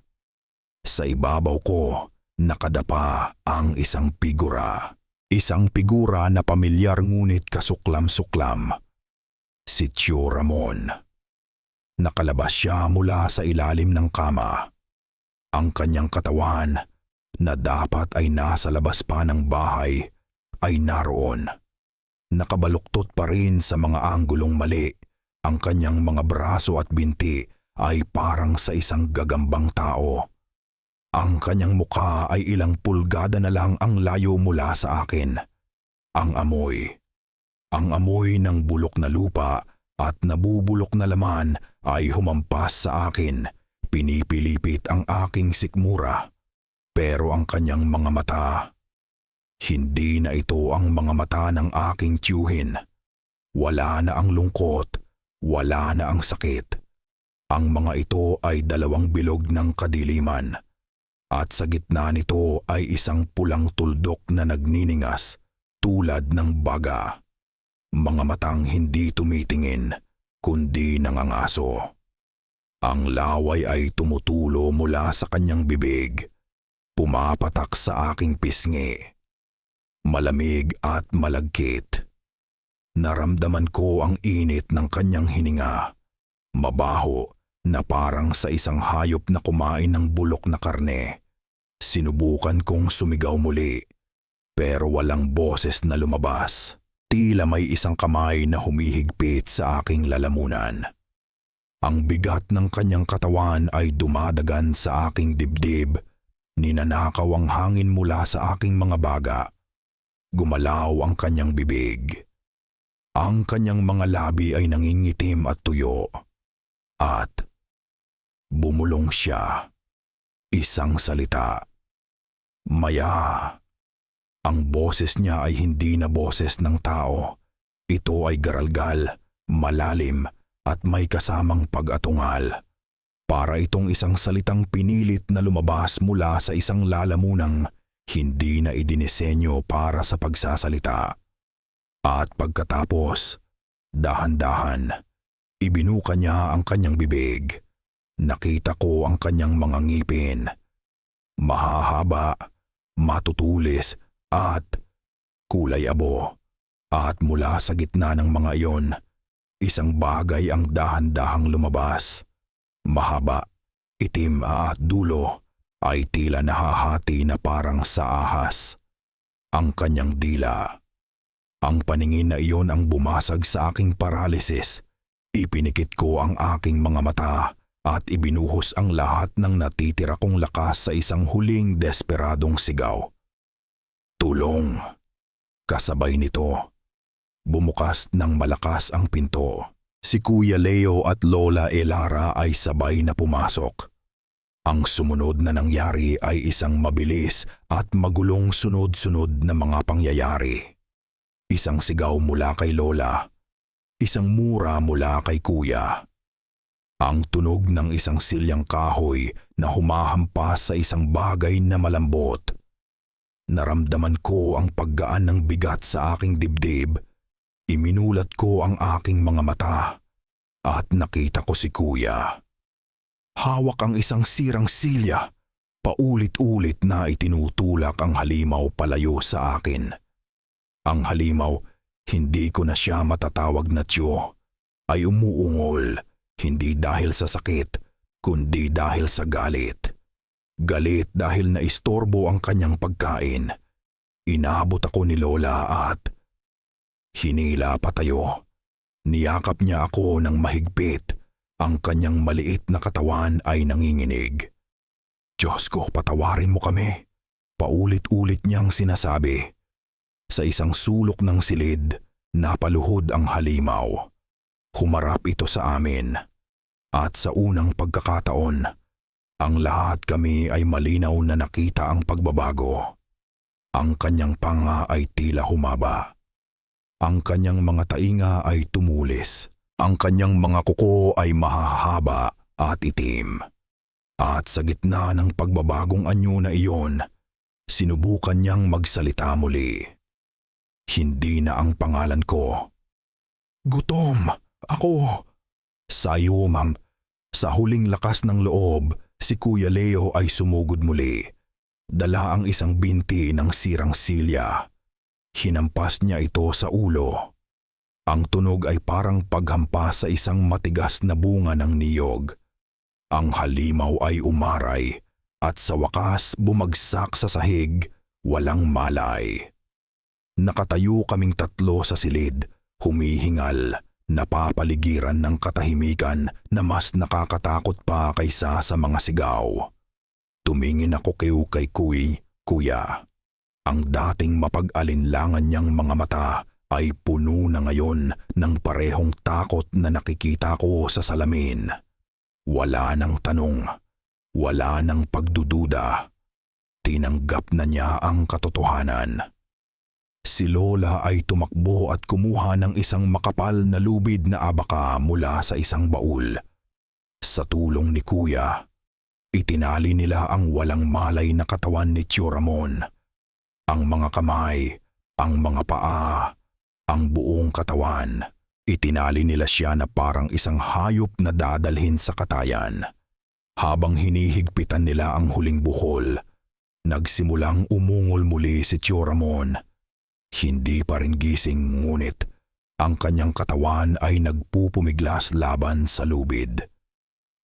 Sa ibabaw ko, nakadapa ang isang figura. Isang figura na pamilyar ngunit kasuklam-suklam. Si Tio Ramon. Nakalabas siya mula sa ilalim ng kama. Ang kanyang katawan, na dapat ay nasa labas pa ng bahay, ay naroon. Nakabaluktot pa rin sa mga anggulong mali. Ang kanyang mga braso at binti ay parang sa isang gagambang tao. Ang kanyang mukha ay ilang pulgada na lang ang layo mula sa akin. Ang amoy ng bulok na lupa at nabubulok na laman ay humampas sa akin. Pinipilipit ang aking sikmura. Pero ang kanyang mga mata, hindi na ito ang mga mata ng aking tiyuhin. Wala na ang lungkot, wala na ang sakit. Ang mga ito ay dalawang bilog ng kadiliman. At sa gitna nito ay isang pulang tuldok na nagniningas tulad ng baga. Mga matang hindi tumitingin, kundi nangangaso. Ang laway ay tumutulo mula sa kanyang bibig. Pumapatak sa aking pisngi. Malamig at malagkit. Naramdaman ko ang init ng kanyang hininga. Mabaho na parang sa isang hayop na kumain ng bulok na karne. Sinubukan kong sumigaw muli, pero walang boses na lumabas. Tila may isang kamay na humihigpit sa aking lalamunan. Ang bigat ng kanyang katawan ay dumadagan sa aking dibdib. Ninanakaw ang hangin mula sa aking mga baga. Gumalaw ang kanyang bibig. Ang kanyang mga labi ay nangingitim at tuyo. At bumulong siya. Isang salita. Maya. Ang boses niya ay hindi na boses ng tao. Ito ay garalgal, malalim at may kasamang pag-atungal. Para itong isang salitang pinilit na lumabas mula sa isang lalamunang hindi na idinisenyo para sa pagsasalita. At pagkatapos, dahan-dahan, ibinuka niya ang kanyang bibig. Nakita ko ang kanyang mga ngipin. Mahahaba, matutulis at kulay abo. At mula sa gitna ng mga iyon, isang bagay ang dahan-dahang lumabas. Mahaba, itim at dulo ay tila nahahati na parang sa ahas. Ang kanyang dila. Ang paningin na iyon ang bumasag sa aking paralysis. Ipinikit ko ang aking mga mata at ibinuhos ang lahat ng natitira kong lakas sa isang huling desperadong sigaw. Tulong! Kasabay nito, bumukas ng malakas ang pinto. Si Kuya Leo at Lola Elara ay sabay na pumasok. Ang sumunod na nangyari ay isang mabilis at magulong sunod-sunod na mga pangyayari. Isang sigaw mula kay Lola, isang mura mula kay Kuya. Ang tunog ng isang silyang kahoy na humahampas sa isang bagay na malambot. Naramdaman ko ang paggaan ng bigat sa aking dibdib. Iminulat ko ang aking mga mata at nakita ko si Kuya. Hawak ang isang sirang silya, paulit-ulit na itinutulak ang halimaw palayo sa akin. Ang halimaw, hindi ko na siya matatawag na tiyo, ay umuungol, Hindi dahil sa sakit, kundi dahil sa galit. Galit dahil naistorbo ang kanyang pagkain. Inabot ako ni Lola at hinila patayo. Niyakap niya ako ng mahigpit. Ang kanyang maliit na katawan ay nanginginig. Diyos ko, patawarin mo kami. Paulit-ulit niyang sinasabi. Sa isang sulok ng silid, napaluhod ang halimaw. Humarap ito sa amin. At sa unang pagkakataon, ang lahat kami ay malinaw na nakita ang pagbabago. Ang kanyang panga ay tila humaba. Ang kanyang mga tainga ay tumulis. Ang kanyang mga kuko ay mahahaba at itim. At sa gitna ng pagbabagong anyo na iyon, sinubukan niyang magsalita muli. Hindi na ang pangalan ko. Gutom! Ako! Sayo, ma'am. Sa huling lakas ng loob, si Kuya Leo ay sumugod muli. Dala ang isang binti ng sirang silya. Hinampas niya ito sa ulo. Ang tunog ay parang paghampas sa isang matigas na bunga ng niyog. Ang halimaw ay umaray at sa wakas bumagsak sa sahig, walang malay. Nakatayo kaming tatlo sa silid, humihingal, napapaligiran ng katahimikan na mas nakakatakot pa kaysa sa mga sigaw. Tumingin ako kay Kuya. Ang dating mapag-alinlangan niyang mga mata ay puno na ngayon ng parehong takot na nakikita ko sa salamin. Wala nang tanong, wala nang pagdududa. Tinanggap na niya ang katotohanan. Si Lola ay tumakbo at kumuha ng isang makapal na lubid na abaka mula sa isang baul. Sa tulong ni Kuya, itinali nila ang walang malay na katawan ni Tio Ramon. Ang mga kamay, ang mga paa, ang buong katawan. Itinali nila siya na parang isang hayop na dadalhin sa katayan. Habang hinihigpitan nila ang huling buhol, nagsimulang umungol muli si Tio Ramon. Hindi pa rin gising ngunit ang kanyang katawan ay nagpupumiglas laban sa lubid.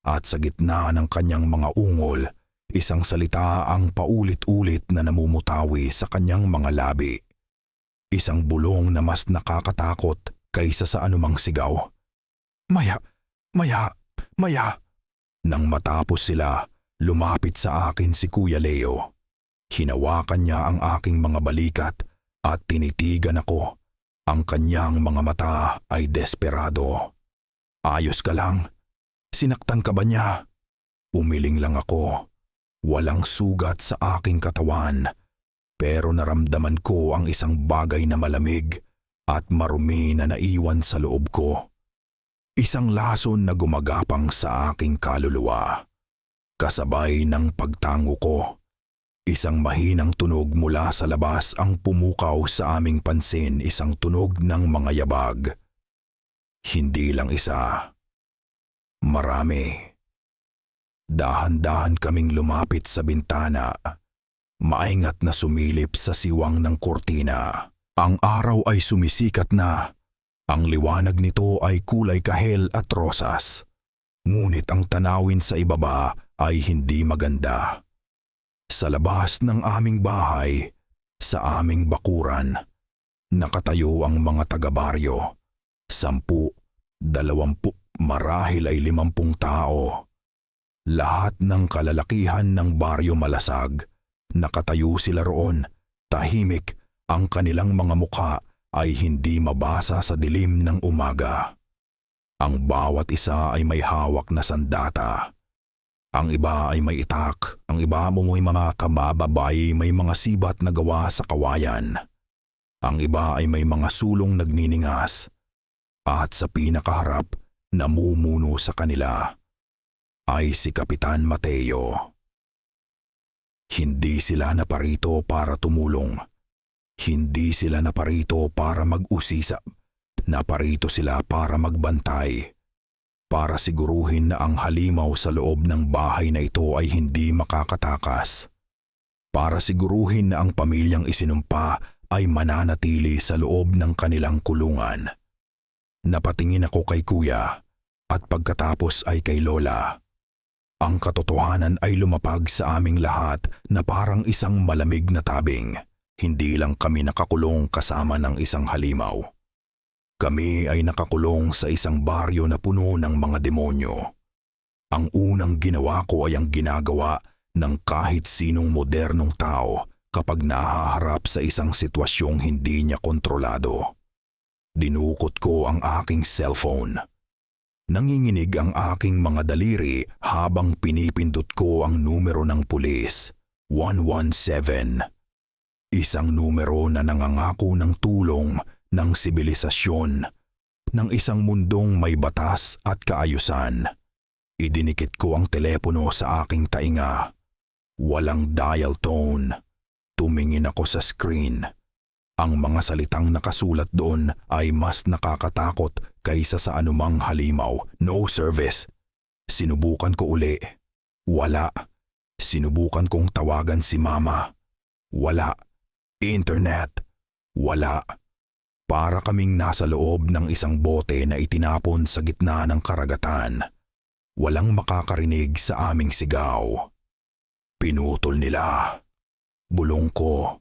At sa gitna ng kanyang mga ungol, isang salita ang paulit-ulit na namumutawi sa kanyang mga labi. Isang bulong na mas nakakatakot kaysa sa anumang sigaw. Maya, Maya, Maya. Nang matapos sila, lumapit sa akin si Kuya Leo. Hinawakan niya ang aking mga balikat at tinitigan ako. Ang kanyang mga mata ay desperado. Ayos ka lang? Sinaktan ka ba niya? Umiling lang ako. Walang sugat sa aking katawan. Pero naramdaman ko ang isang bagay na malamig at marumi na naiwan sa loob ko. Isang lason na gumagapang sa aking kaluluwa. Kasabay ng pagtango ko. Isang mahinang tunog mula sa labas ang pumukaw sa aming pansin, isang tunog ng mga yabag. Hindi lang isa. Marami. Dahan-dahan kaming lumapit sa bintana. Maingat na sumilip sa siwang ng kurtina. Ang araw ay sumisikat na. Ang liwanag nito ay kulay kahel at rosas. Ngunit ang tanawin sa ibaba ay hindi maganda. Sa labas ng aming bahay, sa aming bakuran, nakatayo ang mga taga-baryo. 10, 20, marahil ay 50 tao. Lahat ng kalalakihan ng baryo Malasag, nakatayo sila roon, tahimik, ang kanilang mga mukha ay hindi mabasa sa dilim ng umaga. Ang bawat isa ay may hawak na sandata. Ang iba ay may itak, ang iba mo may mga kabababay, may mga sibat na gawa sa kawayan. Ang iba ay may mga sulong nagniningas. At sa pinakaharap, namumuno sa kanila, ay si Kapitan Mateo. Hindi sila naparito para tumulong. Hindi sila naparito para mag-usisa. Naparito sila para magbantay. Para siguruhin na ang halimaw sa loob ng bahay na ito ay hindi makakatakas. Para siguruhin na ang pamilyang isinumpa ay mananatili sa loob ng kanilang kulungan. Napatingin ako kay Kuya. at pagkatapos ay kay Lola. Ang katotohanan ay lumapag sa aming lahat na parang isang malamig na tabing. Hindi lang kami nakakulong kasama ng isang halimaw. Kami ay nakakulong sa isang baryo na puno ng mga demonyo. Ang unang ginawa ko ay ang ginagawa ng kahit sinong modernong tao kapag nahaharap sa isang sitwasyong hindi niya kontrolado. Dinukot ko ang aking cellphone. Nanginginig ang aking mga daliri habang pinipindot ko ang numero ng pulis, 117. Isang numero na nangangako ng tulong ng sibilisasyon, ng isang mundong may batas at kaayusan. Idinikit ko ang telepono sa aking tainga. Walang dial tone. Tumingin ako sa screen. Ang mga salitang nakasulat doon ay mas nakakatakot kaysa sa anumang halimaw. No service. Sinubukan ko uli. Wala. Sinubukan kong tawagan si Mama. Wala. Internet. Wala. Para kaming nasa loob ng isang bote na itinapon sa gitna ng karagatan. Walang makakarinig sa aming sigaw. Pinutol nila. Bulong ko.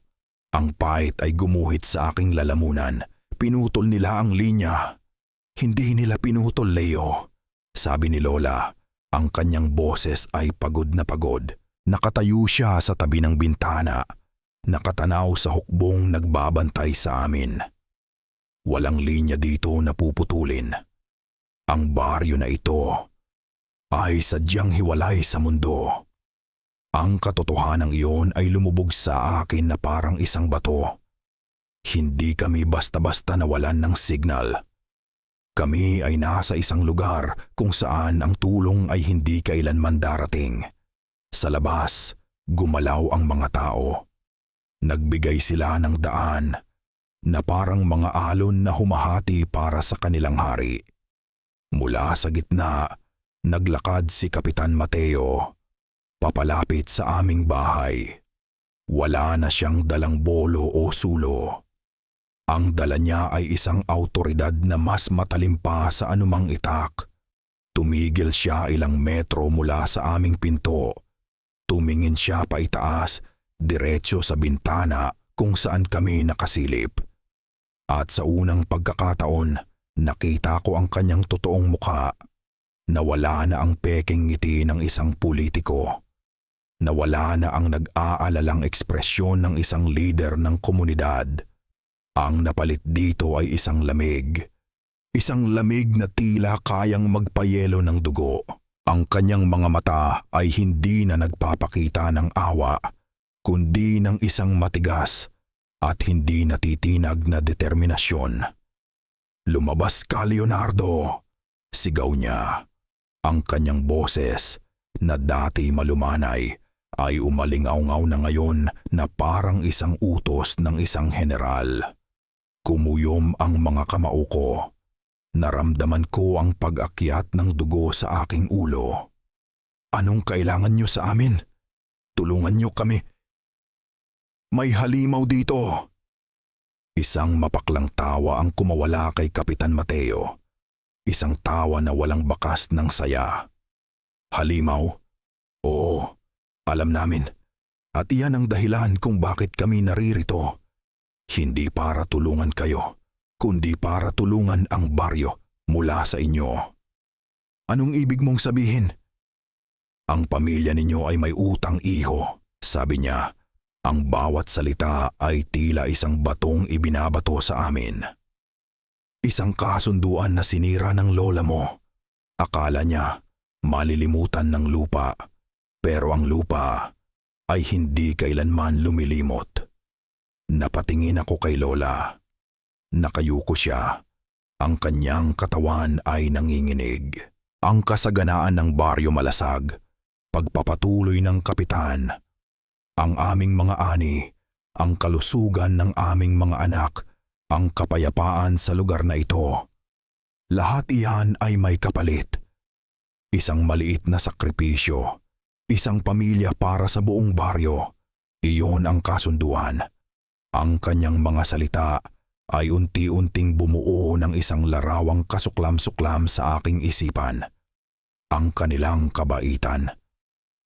Ang pait ay gumuhit sa aking lalamunan. Pinutol nila ang linya. Hindi nila pinutol, Leo. Sabi ni Lola. Ang kanyang boses ay pagod na pagod. Nakatayo siya sa tabi ng bintana. Nakatanaw sa hukbong nagbabantay sa amin. Walang linya dito na puputulin. Ang baryo na ito ay sadyang hiwalay sa mundo. Ang katotohanan iyon ay lumubog sa akin na parang isang bato. Hindi kami basta-basta nawalan ng signal. Kami ay nasa isang lugar kung saan ang tulong ay hindi kailanman darating. Sa labas, gumalaw ang mga tao. Nagbigay sila ng daan na parang mga alon na humahati para sa kanilang hari. Mula sa gitna, naglakad si Kapitan Mateo. Papalapit sa aming bahay. Wala na siyang dalang bolo o sulo. Ang dala niya ay isang awtoridad na mas matalim pa sa anumang itak. Tumigil siya ilang metro mula sa aming pinto. Tumingin siya paitaas, diretso sa bintana kung saan kami nakasilip. At sa unang pagkakataon, nakita ko ang kanyang totoong mukha. Nawala na ang peking ngiti ng isang politiko. Nawala na ang nag-aalalang ekspresyon ng isang lider ng komunidad. Ang napalit dito ay isang lamig. Isang lamig na tila kayang magpayelo ng dugo. Ang kanyang mga mata ay hindi na nagpapakita ng awa, kundi ng isang matigas at hindi natitinag na determinasyon. "Lumabas ka, Leonardo!" sigaw niya. Ang kanyang boses, na dati malumanay, ay umalingaw-ngaw na ngayon na parang isang utos ng isang general. Kumuyom ang mga kamao ko. Naramdaman ko ang pag-akyat ng dugo sa aking ulo. "Anong kailangan niyo sa amin? Tulungan niyo kami. May halimaw dito." Isang mapaklang tawa ang kumawala kay Kapitan Mateo. Isang tawa na walang bakas ng saya. "Halimaw? Oo, alam namin. At iyan ang dahilan kung bakit kami naririto. Hindi para tulungan kayo, kundi para tulungan ang baryo mula sa inyo." "Anong ibig mong sabihin?" "Ang pamilya ninyo ay may utang, iho," sabi niya. Ang bawat salita ay tila isang batong ibinabato sa amin. "Isang kasunduan na sinira ng lola mo. Akala niya malilimutan ng lupa, pero ang lupa ay hindi kailanman lumilimot." Napatingin ako kay Lola. Nakayuko siya. Ang kanyang katawan ay nanginginig. Ang kasaganaan ng baryo malasag, pagpapatuloy ng kapitan, ang aming mga ani, ang kalusugan ng aming mga anak, ang kapayapaan sa lugar na ito. Lahat iyan ay may kapalit. Isang maliit na sakripisyo, isang pamilya para sa buong baryo. Iyon ang kasunduan. Ang kanyang mga salita ay unti-unting bumuo ng isang larawang kasuklam-suklam sa aking isipan. Ang kanilang kabaitan,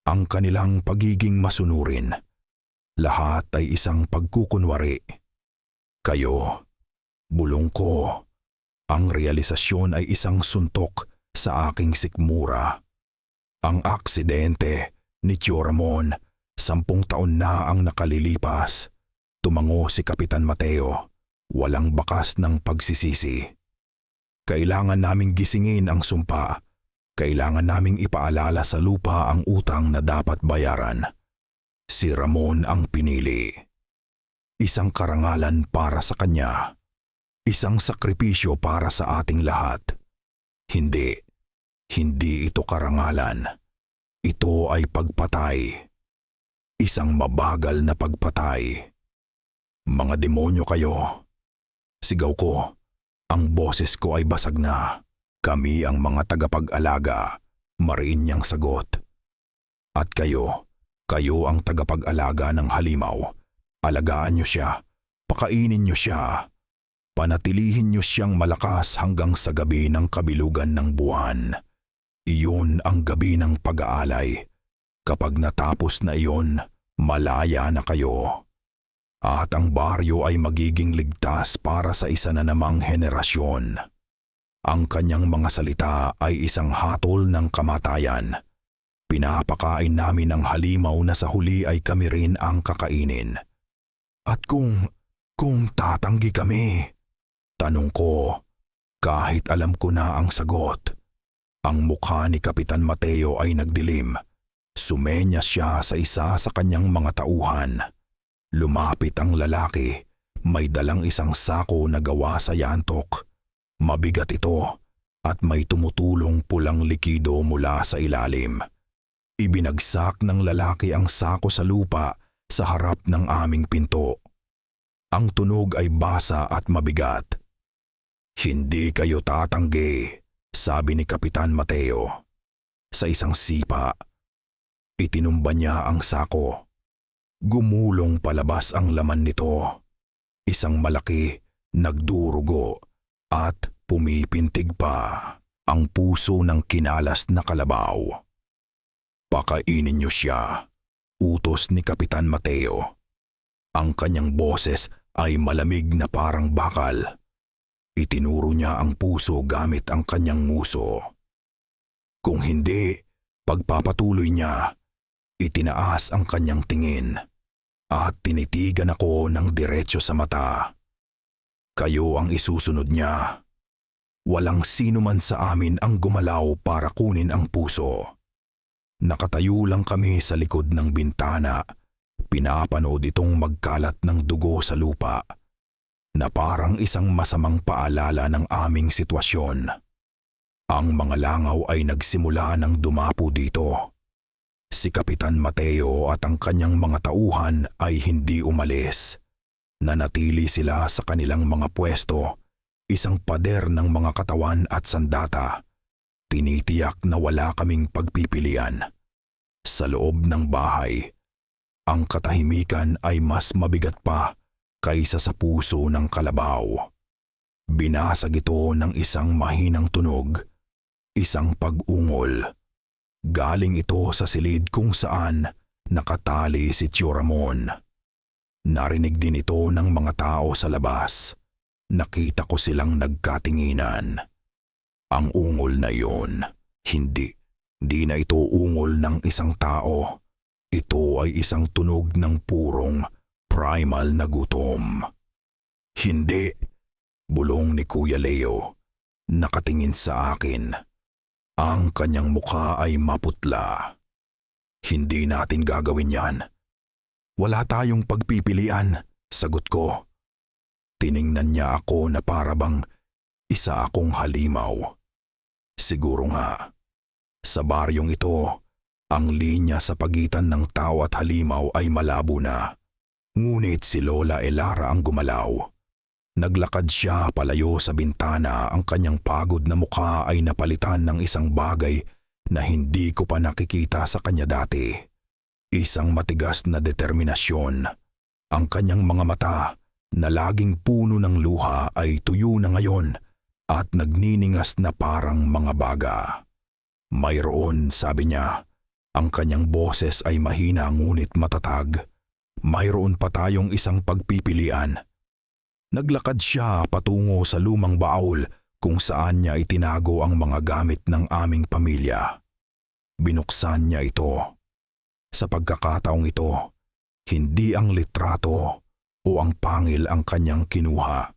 ang kanilang pagiging masunurin, lahat ay isang pagkukunwari. Kayo, bulong ko, ang realisasyon ay isang suntok sa aking sikmura. Ang aksidente ni Tio Ramon, 10 taon na ang nakalilipas. Tumango si Kapitan Mateo, walang bakas ng pagsisisi. Kailangan naming gisingin ang sumpa. Kailangan naming ipaalala sa lupa ang utang na dapat bayaran. Si Ramon ang pinili. Isang karangalan para sa kanya. Isang sakripisyo para sa ating lahat. Hindi ito karangalan. Ito ay pagpatay. Isang mabagal na pagpatay. Mga demonyo kayo. Sigaw ko. Ang boses ko ay basag na. Kami ang mga tagapag-alaga. Mariin niyang sagot. At kayo ang tagapag-alaga ng halimaw. Alagaan niyo siya. Pakainin niyo siya. Panatilihin niyo siyang malakas hanggang sa gabi ng kabilugan ng buwan. Iyon ang gabi ng pag-aalay. Kapag natapos na iyon, malaya na kayo. At ang baryo ay magiging ligtas para sa isa na namang henerasyon. Ang kanyang mga salita ay isang hatol ng kamatayan. Pinapakain namin ang halimaw na sa huli ay kami rin ang kakainin. At kung tatanggi kami, tanong ko, kahit alam ko na ang sagot. Ang mukha ni Kapitan Mateo ay nagdilim. Sumenyas siya sa isa sa kanyang mga tauhan. Lumapit ang lalaki, may dalang isang sako na gawa sa yantok. Mabigat ito at may tumutulong pulang likido mula sa ilalim. Ibinagsak ng lalaki ang sako sa lupa sa harap ng aming pinto. Ang tunog ay basa at mabigat. Hindi kayo tatanggi, sabi ni Kapitan Mateo. Sa isang sipa, itinumba niya ang sako. Gumulong palabas ang laman nito. Isang malaki, nagdurugo at pumipintig pa ang puso ng kinalas na kalabaw. Pakainin niyo siya, utos ni Kapitan Mateo. Ang kanyang boses ay malamig na parang bakal. Itinuro niya ang puso gamit ang kanyang nguso. Kung hindi, pagpapatuloy niya, itinaas ang kanyang tingin at tinitigan ako ng diretso sa mata. Kayo ang isusunod niya. Walang sino man sa amin ang gumalaw para kunin ang puso. Nakatayo lang kami sa likod ng bintana. Pinapanood itong magkalat ng dugo sa lupa na parang isang masamang paalala ng aming sitwasyon. Ang mga langaw ay nagsimula ng dumapo dito. Si Kapitan Mateo at ang kanyang mga tauhan ay hindi umalis. Nanatili sila sa kanilang mga pwesto, isang pader ng mga katawan at sandata. Tinitiyak na wala kaming pagpipilian. Sa loob ng bahay, ang katahimikan ay mas mabigat pa kaysa sa puso ng kalabaw. Binasag ito ng isang mahinang tunog, isang pag-ungol. Galing ito sa silid kung saan nakatali si Tio Ramon. Narinig din ito ng mga tao sa labas. Nakita ko silang nagkatinginan. Ang ungol na iyon, hindi na ito ungol ng isang tao. Ito ay isang tunog ng purong primal na gutom. Hindi, bulong ni Kuya Leo. Nakatingin sa akin. Ang kanyang mukha ay maputla. Hindi natin gagawin yan. Wala tayong pagpipilian, sagot ko. Tiningnan niya ako na parabang isa akong halimaw. Siguro nga, sa baryong ito, ang linya sa pagitan ng tao at halimaw ay malabo na. Ngunit si Lola Elara ang gumalaw. Naglakad siya palayo sa bintana, ang kanyang pagod na mukha ay napalitan ng isang bagay na hindi ko pa nakikita sa kanya dati. Isang matigas na determinasyon. Ang kanyang mga mata na laging puno ng luha ay tuyo na ngayon at nagniningas na parang mga baga. Mayroon, sabi niya, ang kanyang boses ay mahina ngunit matatag. Mayroon pa tayong isang pagpipilian. Naglakad siya patungo sa lumang baul kung saan niya itinago ang mga gamit ng aming pamilya. Binuksan niya ito. Sa pagkakataong ito, hindi ang litrato o ang pangil ang kanyang kinuha.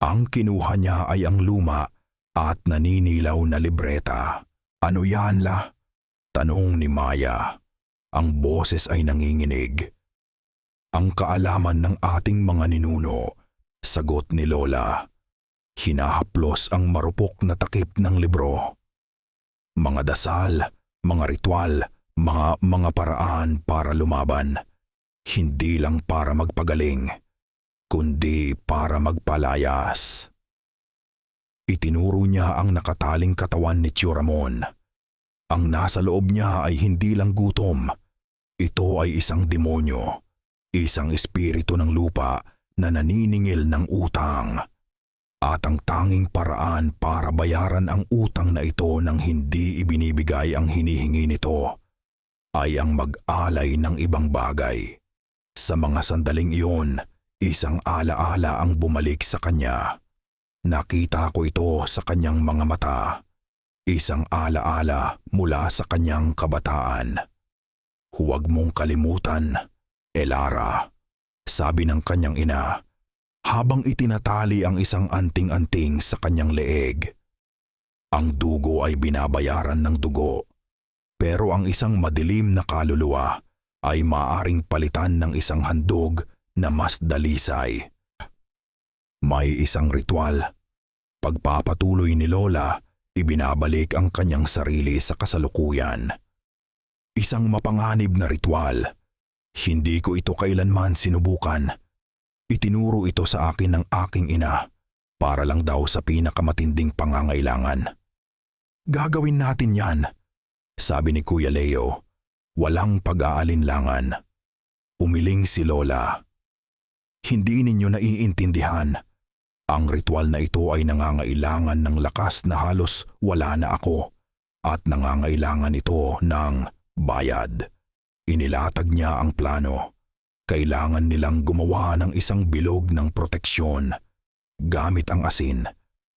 Ang kinuha niya ay ang luma at naninilaw na libreta. Ano yan, La? Tanong ni Maya. Ang boses ay nanginginig. Ang kaalaman ng ating mga ninuno, sagot ni Lola. Hinahaplos ang marupok na takip ng libro. Mga dasal, mga ritual, mga paraan para lumaban. Hindi lang para magpagaling, kundi para magpalayas. Itinuro niya ang nakataling katawan ni Tio Ramon. Ang nasa loob niya ay hindi lang gutom. Ito ay isang demonyo, isang espiritu ng lupa na naniningil ng utang. At ang tanging paraan para bayaran ang utang na ito nang hindi ibinibigay ang hinihingi nito ay ang mag-alay ng ibang bagay. Sa mga sandaling iyon, isang alaala ang bumalik sa kanya. Nakita ko ito sa kanyang mga mata. Isang alaala mula sa kanyang kabataan. Huwag mong kalimutan, Elara, sabi ng kanyang ina, habang itinatali ang isang anting-anting sa kanyang leeg. Ang dugo ay binabayaran ng dugo, pero ang isang madilim na kaluluwa ay maaring palitan ng isang handog na mas dalisay. May isang ritual. Pagpapatuloy ni Lola, ibinabalik ang kanyang sarili sa kasalukuyan. Isang mapanganib na ritual. Hindi ko ito kailanman sinubukan. Itinuro ito sa akin ng aking ina para lang daw sa pinakamatinding pangangailangan. Gagawin natin yan, sabi ni Kuya Leo. Walang pag-aalinlangan. Umiling si Lola. Hindi ninyo naiintindihan. Ang ritual na ito ay nangangailangan ng lakas na halos wala na ako at nangangailangan ito ng bayad. Inilatag niya ang plano. Kailangan nilang gumawa ng isang bilog ng proteksyon gamit ang asin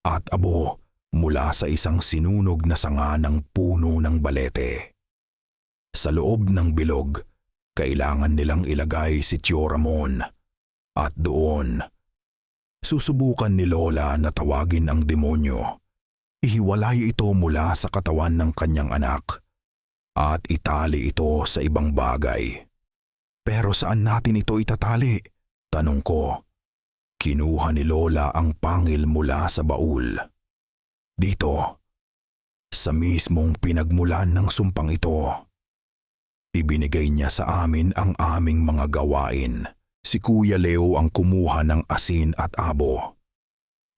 at abo mula sa isang sinunog na sanga ng puno ng balete. Sa loob ng bilog, kailangan nilang ilagay si Tio Ramon at doon, susubukan ni Lola na tawagin ang demonyo. Ihiwalay ito mula sa katawan ng kanyang anak at itali ito sa ibang bagay. Pero saan natin ito itatali? Tanong ko. Kinuha ni Lola ang pangil mula sa baul. Dito, sa mismong pinagmulan ng sumpang ito. Ibinigay niya sa amin ang aming mga gawain. Si Kuya Leo ang kumuha ng asin at abo.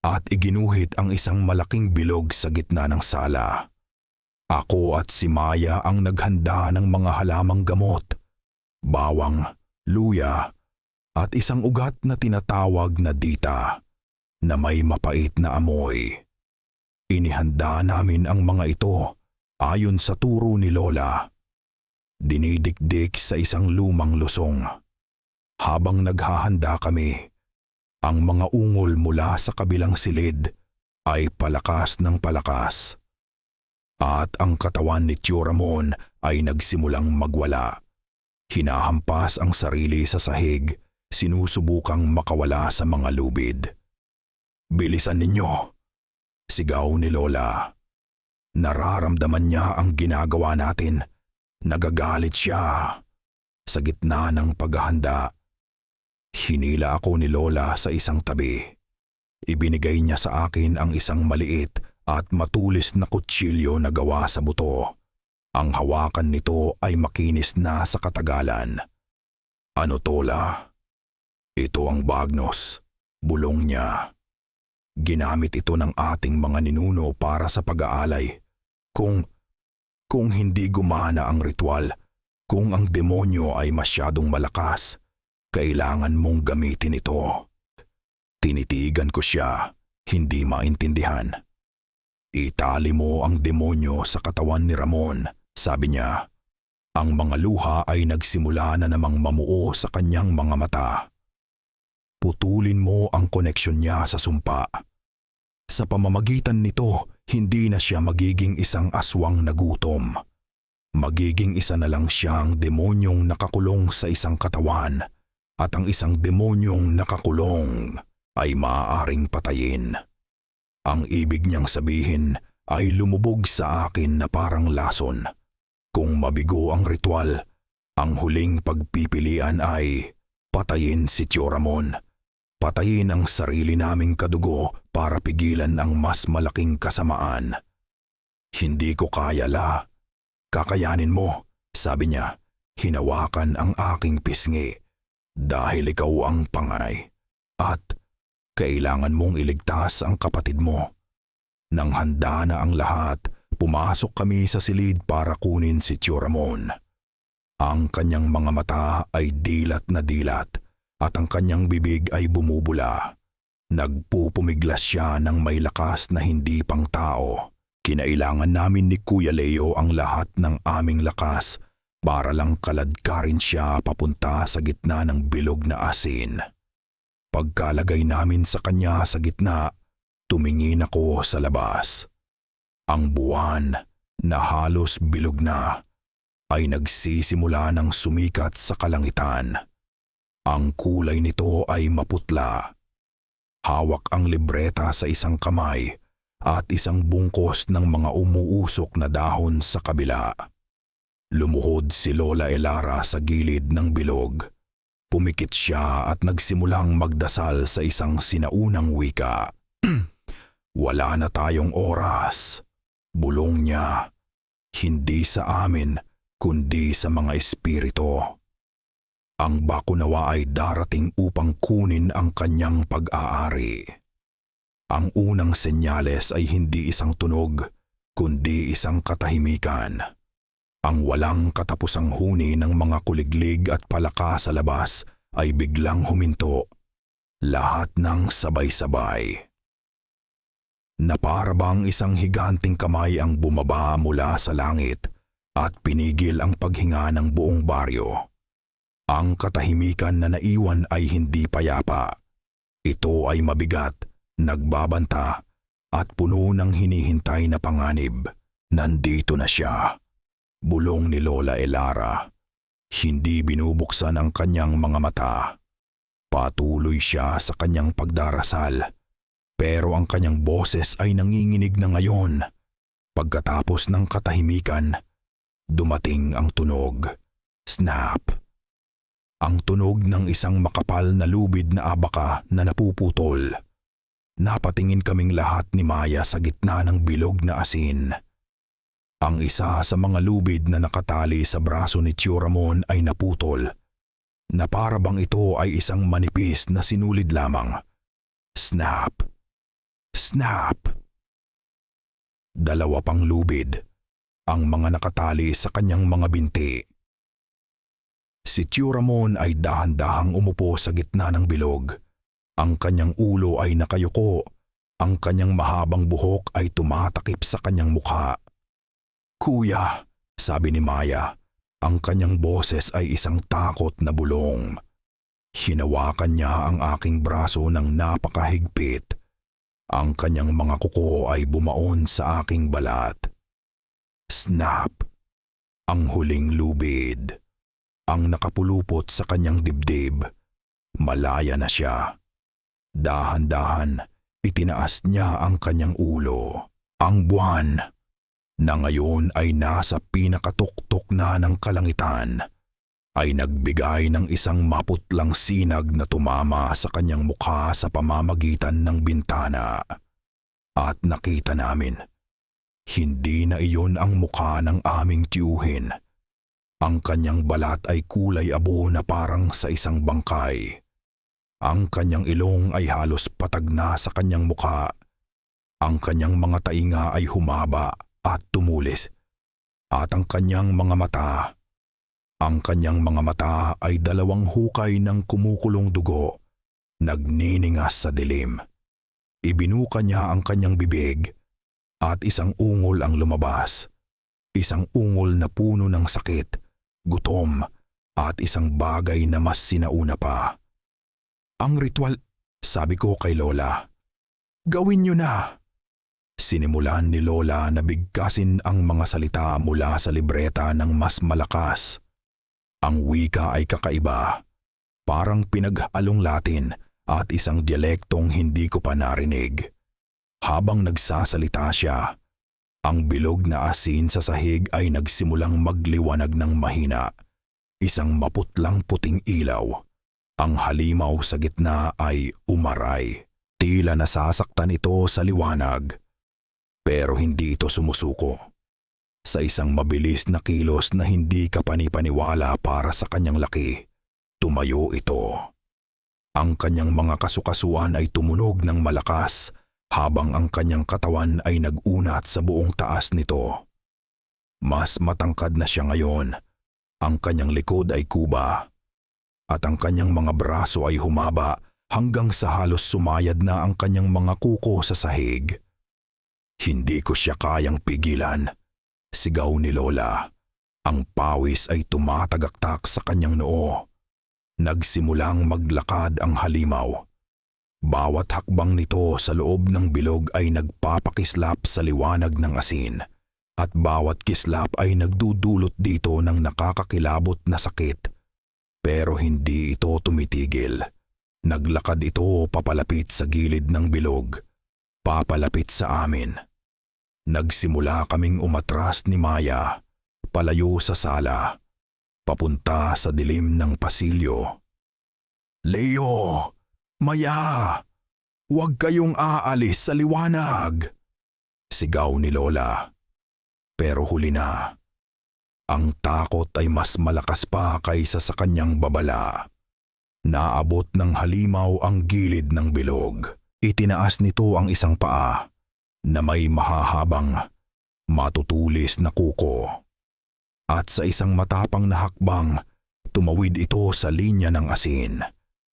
At iginuhit ang isang malaking bilog sa gitna ng sala. Ako at si Maya ang naghanda ng mga halamang gamot, bawang, luya, at isang ugat na tinatawag na dita, na may mapait na amoy. Inihanda namin ang mga ito ayon sa turo ni Lola. Dinidikdik sa isang lumang lusong. Habang naghahanda kami, ang mga ungol mula sa kabilang silid ay palakas ng palakas. At ang katawan ni Tio Ramon ay nagsimulang magwala. Hinahampas ang sarili sa sahig, sinusubukang makawala sa mga lubid. Bilisan ninyo, sigaw ni Lola. Nararamdaman niya ang ginagawa natin. Nagagalit siya. Sa gitna ng paghahanda, hinila ako ni Lola sa isang tabi. Ibinigay niya sa akin ang isang maliit at matulis na kutsilyo na gawa sa buto. Ang hawakan nito ay makinis na sa katagalan. Ano to, La? Ito ang bagnos, bulong niya. Ginamit ito ng ating mga ninuno para sa pag-aalay. Kung hindi gumana ang ritual, kung ang demonyo ay masyadong malakas, kailangan mong gamitin ito. Tinitigan ko siya, hindi maintindihan. Itali mo ang demonyo sa katawan ni Ramon, sabi niya. Ang mga luha ay nagsimula na namang mamuo sa kanyang mga mata. Putulin mo ang koneksyon niya sa sumpa. Sa pamamagitan nito, hindi na siya magiging isang aswang na gutom. Magiging isa na lang siyang demonyong nakakulong sa isang katawan, at ang isang demonyong nakakulong ay maaaring patayin. Ang ibig niyang sabihin ay lumubog sa akin na parang lason. Kung mabigo ang ritual, ang huling pagpipilian ay patayin si Tio Ramon. Patayin ang sarili naming kadugo para pigilan ang mas malaking kasamaan. Hindi ko kaya, La. Kakayanin mo, sabi niya. Hinawakan ang aking pisngi. Dahil ikaw ang panganay. At kailangan mong iligtas ang kapatid mo. Nang handa na ang lahat, pumasok kami sa silid para kunin si Tio Ramon. Ang kanyang mga mata ay dilat na dilat at ang kanyang bibig ay bumubula. Nagpupumiglas siya ng may lakas na hindi pang tao. Kinailangan namin ni Kuya Leo ang lahat ng aming lakas para lang kaladkarin siya papunta sa gitna ng bilog na asin. Pagkalagay namin sa kanya sa gitna, tumingin ako sa labas. Ang buwan na halos bilog na ay nagsisimula ng sumikat sa kalangitan. Ang kulay nito ay maputla. Hawak ang libreta sa isang kamay at isang bungkos ng mga umuusok na dahon sa kabila. Lumuhod si Lola Elara sa gilid ng bilog. Pumikit siya at nagsimulang magdasal sa isang sinaunang wika. Wala na tayong oras. Bulong niya, hindi sa amin, kundi sa mga espiritu. Ang bakunawa ay darating upang kunin ang kanyang pag-aari. Ang unang senyales ay hindi isang tunog, kundi isang katahimikan. Ang walang katapusang huni ng mga kuliglig at palaka sa labas ay biglang huminto. Lahat ng sabay-sabay. Na para bang isang higanting kamay ang bumaba mula sa langit at pinigil ang paghinga ng buong baryo. Ang katahimikan na naiwan ay hindi payapa. Ito ay mabigat, nagbabanta, at puno ng hinihintay na panganib. Nandito na siya. Bulong ni Lola Elara. Hindi binubuksan ang kanyang mga mata. Patuloy siya sa kanyang pagdarasal. Pero ang kanyang boses ay nanginginig na ngayon. Pagkatapos ng katahimikan, dumating ang tunog. Snap! Ang tunog ng isang makapal na lubid na abaka na napuputol. Napatingin kaming lahat ni Maya sa gitna ng bilog na asin. Ang isa sa mga lubid na nakatali sa braso ni Tio Ramon ay naputol, na para bang ito ay isang manipis na sinulid lamang. Snap! Snap! Dalawa pang lubid, ang mga nakatali sa kanyang mga binti. Si Tio Ramon ay dahan-dahang umupo sa gitna ng bilog. Ang kanyang ulo ay nakayuko, ang kanyang mahabang buhok ay tumatakip sa kanyang mukha. Kuya, sabi ni Maya, ang kanyang boses ay isang takot na bulong. Hinawakan niya ang aking braso ng napakahigpit. Ang kanyang mga kuko ay bumaon sa aking balat. Snap! Ang huling lubid. Ang nakapulupot sa kanyang dibdib. Malaya na siya. Dahan-dahan, itinaas niya ang kanyang ulo. Ang buwan, na ngayon ay nasa pinakatuktok na ng kalangitan, ay nagbigay ng isang maputlang sinag na tumama sa kanyang mukha sa pamamagitan ng bintana. At nakita namin, hindi na iyon ang mukha ng aming tiyuhin. Ang kanyang balat ay kulay abo na parang sa isang bangkay. Ang kanyang ilong ay halos patag na sa kanyang mukha. Ang kanyang mga tainga ay humaba at tumulis. At ang kanyang mga mata ay dalawang hukay ng kumukulong dugo nagniningas sa dilim. Ibinuka niya ang kanyang bibig at isang ungol ang lumabas. Isang ungol na puno ng sakit, gutom at isang bagay na mas sinauna pa. Ang ritual, sabi ko kay Lola. Gawin niyo na. Sinimulan ni Lola na bigkasin ang mga salita mula sa libreta ng mas malakas. Ang wika ay kakaiba, parang pinaghalong Latin at isang dialektong hindi ko pa narinig. Habang nagsasalita siya, ang bilog na asin sa sahig ay nagsimulang magliwanag ng mahina. Isang maputlang puting ilaw. Ang halimaw sa gitna ay umaray. Tila nasasaktan ito sa liwanag. Pero hindi ito sumusuko. Sa isang mabilis na kilos na hindi ka panipaniwala para sa kanyang laki, tumayo ito. Ang kanyang mga kasukasuan ay tumunog ng malakas habang ang kanyang katawan ay nag-unat sa buong taas nito. Mas matangkad na siya ngayon. Ang kanyang likod ay kuba at ang kanyang mga braso ay humaba hanggang sa halos sumayad na ang kanyang mga kuko sa sahig. Hindi ko siya kayang pigilan. Sigaw ni Lola. Ang pawis ay tumatagaktak sa kanyang noo. Nagsimulang maglakad ang halimaw. Bawat hakbang nito sa loob ng bilog ay nagpapakislap sa liwanag ng asin at bawat kislap ay nagdudulot dito ng nakakakilabot na sakit. Pero hindi ito tumitigil. Naglakad ito papalapit sa gilid ng bilog. Papalapit sa amin. Nagsimula kaming umatras ni Maya, palayo sa sala, papunta sa dilim ng pasilyo. Leo! Maya! Huwag kayong aalis sa liwanag! Sigaw ni Lola. Pero huli na. Ang takot ay mas malakas pa kaysa sa kanyang babala. Naabot ng halimaw ang gilid ng bilog. Itinaas nito ang isang paa na may mahahabang, matutulis na kuko. At sa isang matapang na hakbang, tumawid ito sa linya ng asin.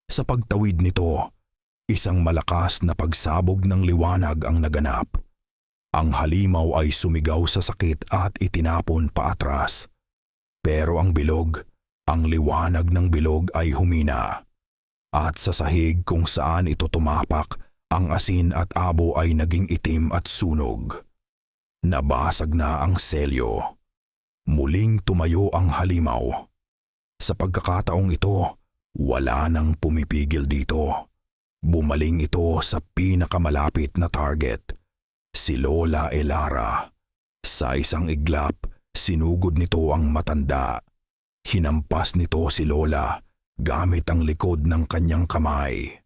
Sa pagtawid nito, isang malakas na pagsabog ng liwanag ang naganap. Ang halimaw ay sumigaw sa sakit at itinapon paatras. Pero ang bilog, ang liwanag ng bilog ay humina. At sa sahig kung saan ito tumapak, ang asin at abo ay naging itim at sunog. Nabasag na ang selyo. Muling tumayo ang halimaw. Sa pagkakataong ito, wala nang pumipigil dito. Bumaling ito sa pinakamalapit na target, si Lola Elara. Sa isang iglap, sinugod nito ang matanda. Hinampas nito si Lola gamit ang likod ng kanyang kamay.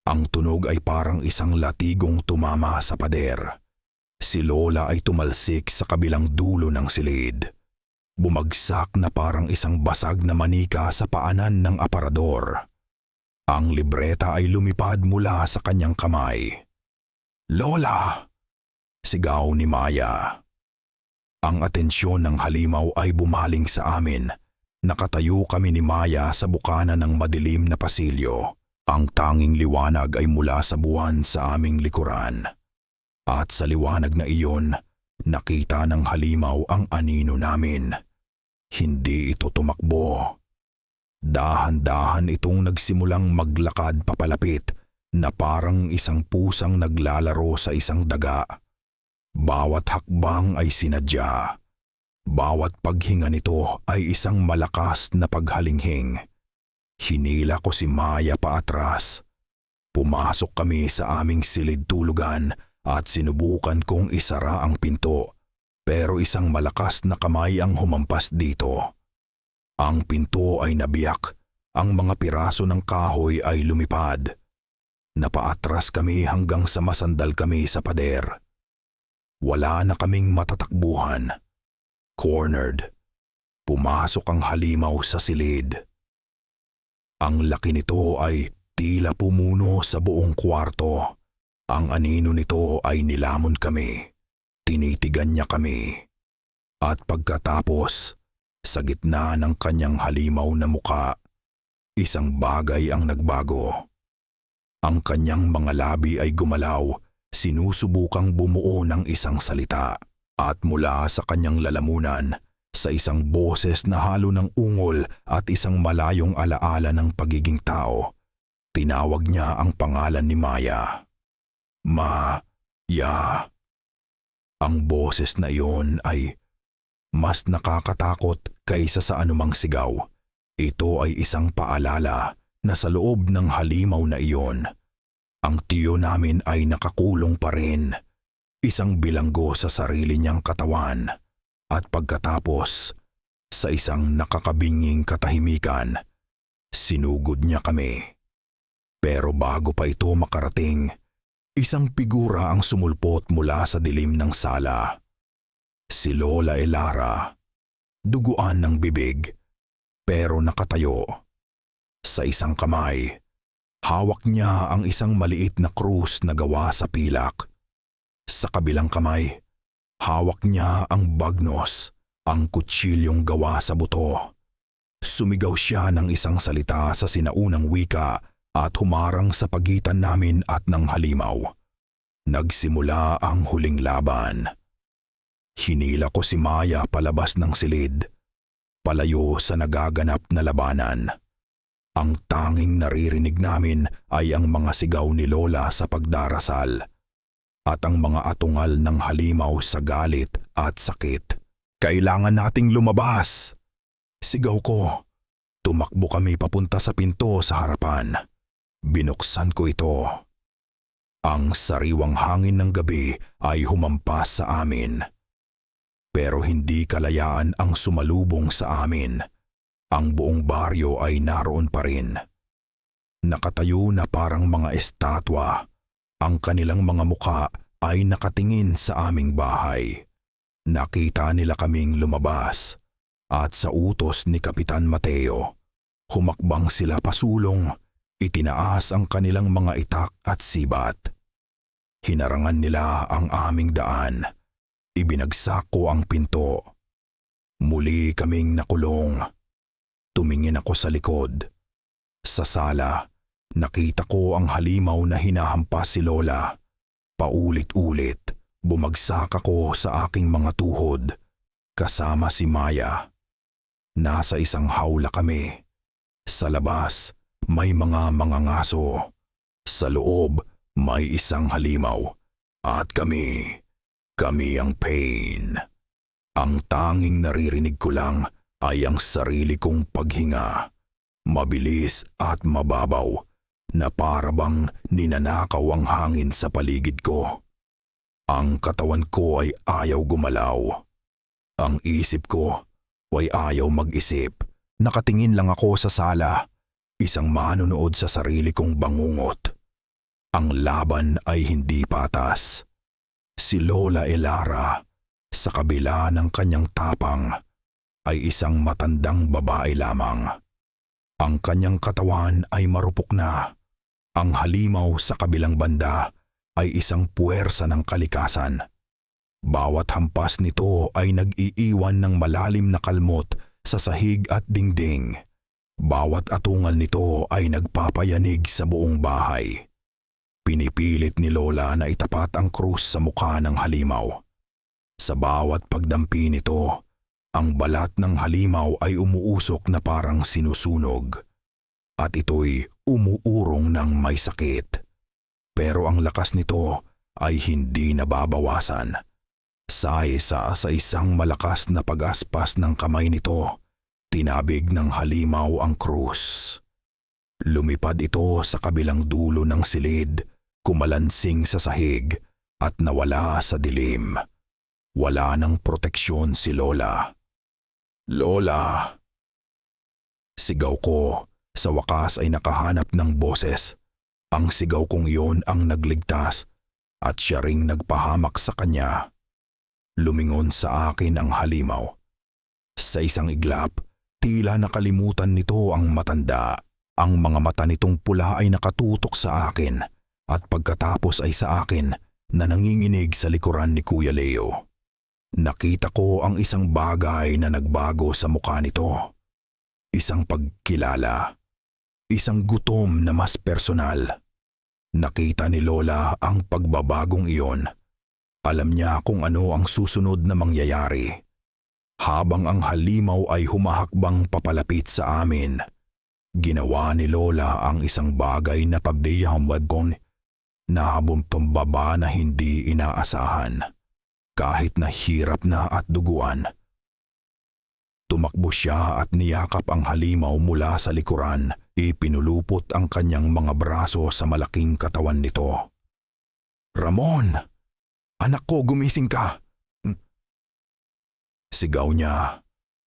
Ang tunog ay parang isang latigong tumama sa pader. Si Lola ay tumalsik sa kabilang dulo ng silid. Bumagsak na parang isang basag na manika sa paanan ng aparador. Ang libreta ay lumipad mula sa kanyang kamay. Lola! Sigaw ni Maya. Ang atensyon ng halimaw ay bumaling sa amin. Nakatayo kami ni Maya sa bukana ng madilim na pasilyo. Ang tanging liwanag ay mula sa buwan sa aming likuran. At sa liwanag na iyon, nakita ng halimaw ang anino namin. Hindi ito tumakbo. Dahan-dahan itong nagsimulang maglakad papalapit na parang isang pusang naglalaro sa isang daga. Bawat hakbang ay sinadya. Bawat paghinga nito ay isang malakas na paghalinghing. Hinila ko si Maya paatras. Pumasok kami sa aming silid tulugan at sinubukan kong isara ang pinto, pero isang malakas na kamay ang humampas dito. Ang pinto ay nabiyak, ang mga piraso ng kahoy ay lumipad. Napaatras kami hanggang sa masandal kami sa pader. Wala na kaming matatakbuhan. Cornered. Pumasok ang halimaw sa silid. Ang laki nito ay tila pumuno sa buong kwarto. Ang anino nito ay nilamon kami. Tinitigan niya kami. At pagkatapos, sa gitna ng kanyang halimaw na muka, isang bagay ang nagbago. Ang kanyang mga labi ay gumalaw, sinusubukang bumuo ng isang salita. At mula sa kanyang lalamunan, sa isang boses na halo ng ungol at isang malayong alaala ng pagiging tao, tinawag niya ang pangalan ni Maya. Maya. Ang boses na iyon ay mas nakakatakot kaysa sa anumang sigaw. Ito ay isang paalala na sa loob ng halimaw na iyon, ang tiyo namin ay nakakulong pa rin. Isang bilanggo sa sarili niyang katawan. At pagkatapos, sa isang nakakabinging katahimikan, sinugod niya kami. Pero bago pa ito makarating, isang figura ang sumulpot mula sa dilim ng sala. Si Lola Elara, duguan ng bibig, pero nakatayo. Sa isang kamay, hawak niya ang isang maliit na krus na gawa sa pilak. Sa kabilang kamay, hawak niya ang bagnos, ang kutsilyong gawa sa buto. Sumigaw siya ng isang salita sa sinaunang wika at humarang sa pagitan namin at ng halimaw. Nagsimula ang huling laban. Hinila ko si Maya palabas ng silid, palayo sa nagaganap na labanan. Ang tanging naririnig namin ay ang mga sigaw ni Lola sa pagdarasal at ang mga atungal ng halimaw sa galit at sakit. Kailangan nating lumabas! Sigaw ko. Tumakbo kami papunta sa pinto sa harapan. Binuksan ko ito. Ang sariwang hangin ng gabi ay humampas sa amin. Pero hindi kalayaan ang sumalubong sa amin. Ang buong baryo ay naroon pa rin. Nakatayo na parang mga estatwa. Ang kanilang mga muka ay nakatingin sa aming bahay. Nakita nila kaming lumabas at sa utos ni Kapitan Mateo, humakbang sila pasulong, itinaas ang kanilang mga itak at sibat. Hinarangan nila ang aming daan. Ibinagsak ko ang pinto. Muli kaming nakulong. Tumingin ako sa likod. Sa sala, nakita ko ang halimaw na hinahampas si Lola. Paulit-ulit, bumagsak ako sa aking mga tuhod, kasama si Maya. Nasa isang hawla kami. Sa labas, may mga ngaso. Sa loob, may isang halimaw. At kami ang pain. Ang tanging naririnig ko lang ay ang sarili kong paghinga. Mabilis at mababaw, na parabang ninanakaw ang hangin sa paligid ko. Ang katawan ko ay ayaw gumalaw. Ang isip ko ay ayaw mag-isip. Nakatingin lang ako sa sala, isang manonood sa sarili kong bangungot. Ang laban ay hindi patas. Si Lola Elara, sa kabila ng kanyang tapang, ay isang matandang babae lamang. Ang kanyang katawan ay marupok na. Ang halimaw sa kabilang banda ay isang puwersa ng kalikasan. Bawat hampas nito ay nag-iiwan ng malalim na kalmot sa sahig at dingding. Bawat atungal nito ay nagpapayanig sa buong bahay. Pinipilit ni Lola na itapat ang krus sa mukha ng halimaw. Sa bawat pagdampi nito, ang balat ng halimaw ay umuusok na parang sinusunog. At ito'y umuurong ng may sakit. Pero ang lakas nito ay hindi nababawasan. Sa isang malakas na pag-aspas ng kamay nito, tinabig ng halimaw ang krus. Lumipad ito sa kabilang dulo ng silid, kumalansing sa sahig at nawala sa dilim. Wala ng proteksyon si Lola. Lola! Sigaw ko. Sa wakas ay nakahanap ng boses. Ang sigaw kong iyon ang nagligtas at siya ring nagpahamak sa kanya. Lumingon sa akin ang halimaw. Sa isang iglap, tila nakalimutan nito ang matanda. Ang mga mata nitong pula ay nakatutok sa akin at pagkatapos ay sa akin na nanginginig sa likuran ni Kuya Leo. Nakita ko ang isang bagay na nagbago sa mukha nito. Isang pagkilala. Isang gutom na mas personal. Nakita ni Lola ang pagbabagong iyon. Alam niya kung ano ang susunod na mangyayari. Habang ang halimaw ay humahakbang papalapit sa amin, ginawa ni Lola ang isang bagay na pagdihamad kong nabumbaba na hindi inaasahan. Kahit na hirap na at duguan. Tumakbo siya at niyakap ang halimaw mula sa likuran. Ipinulupot ang kanyang mga braso sa malaking katawan nito. "Ramon! Anak ko, gumising ka!" Sigaw niya.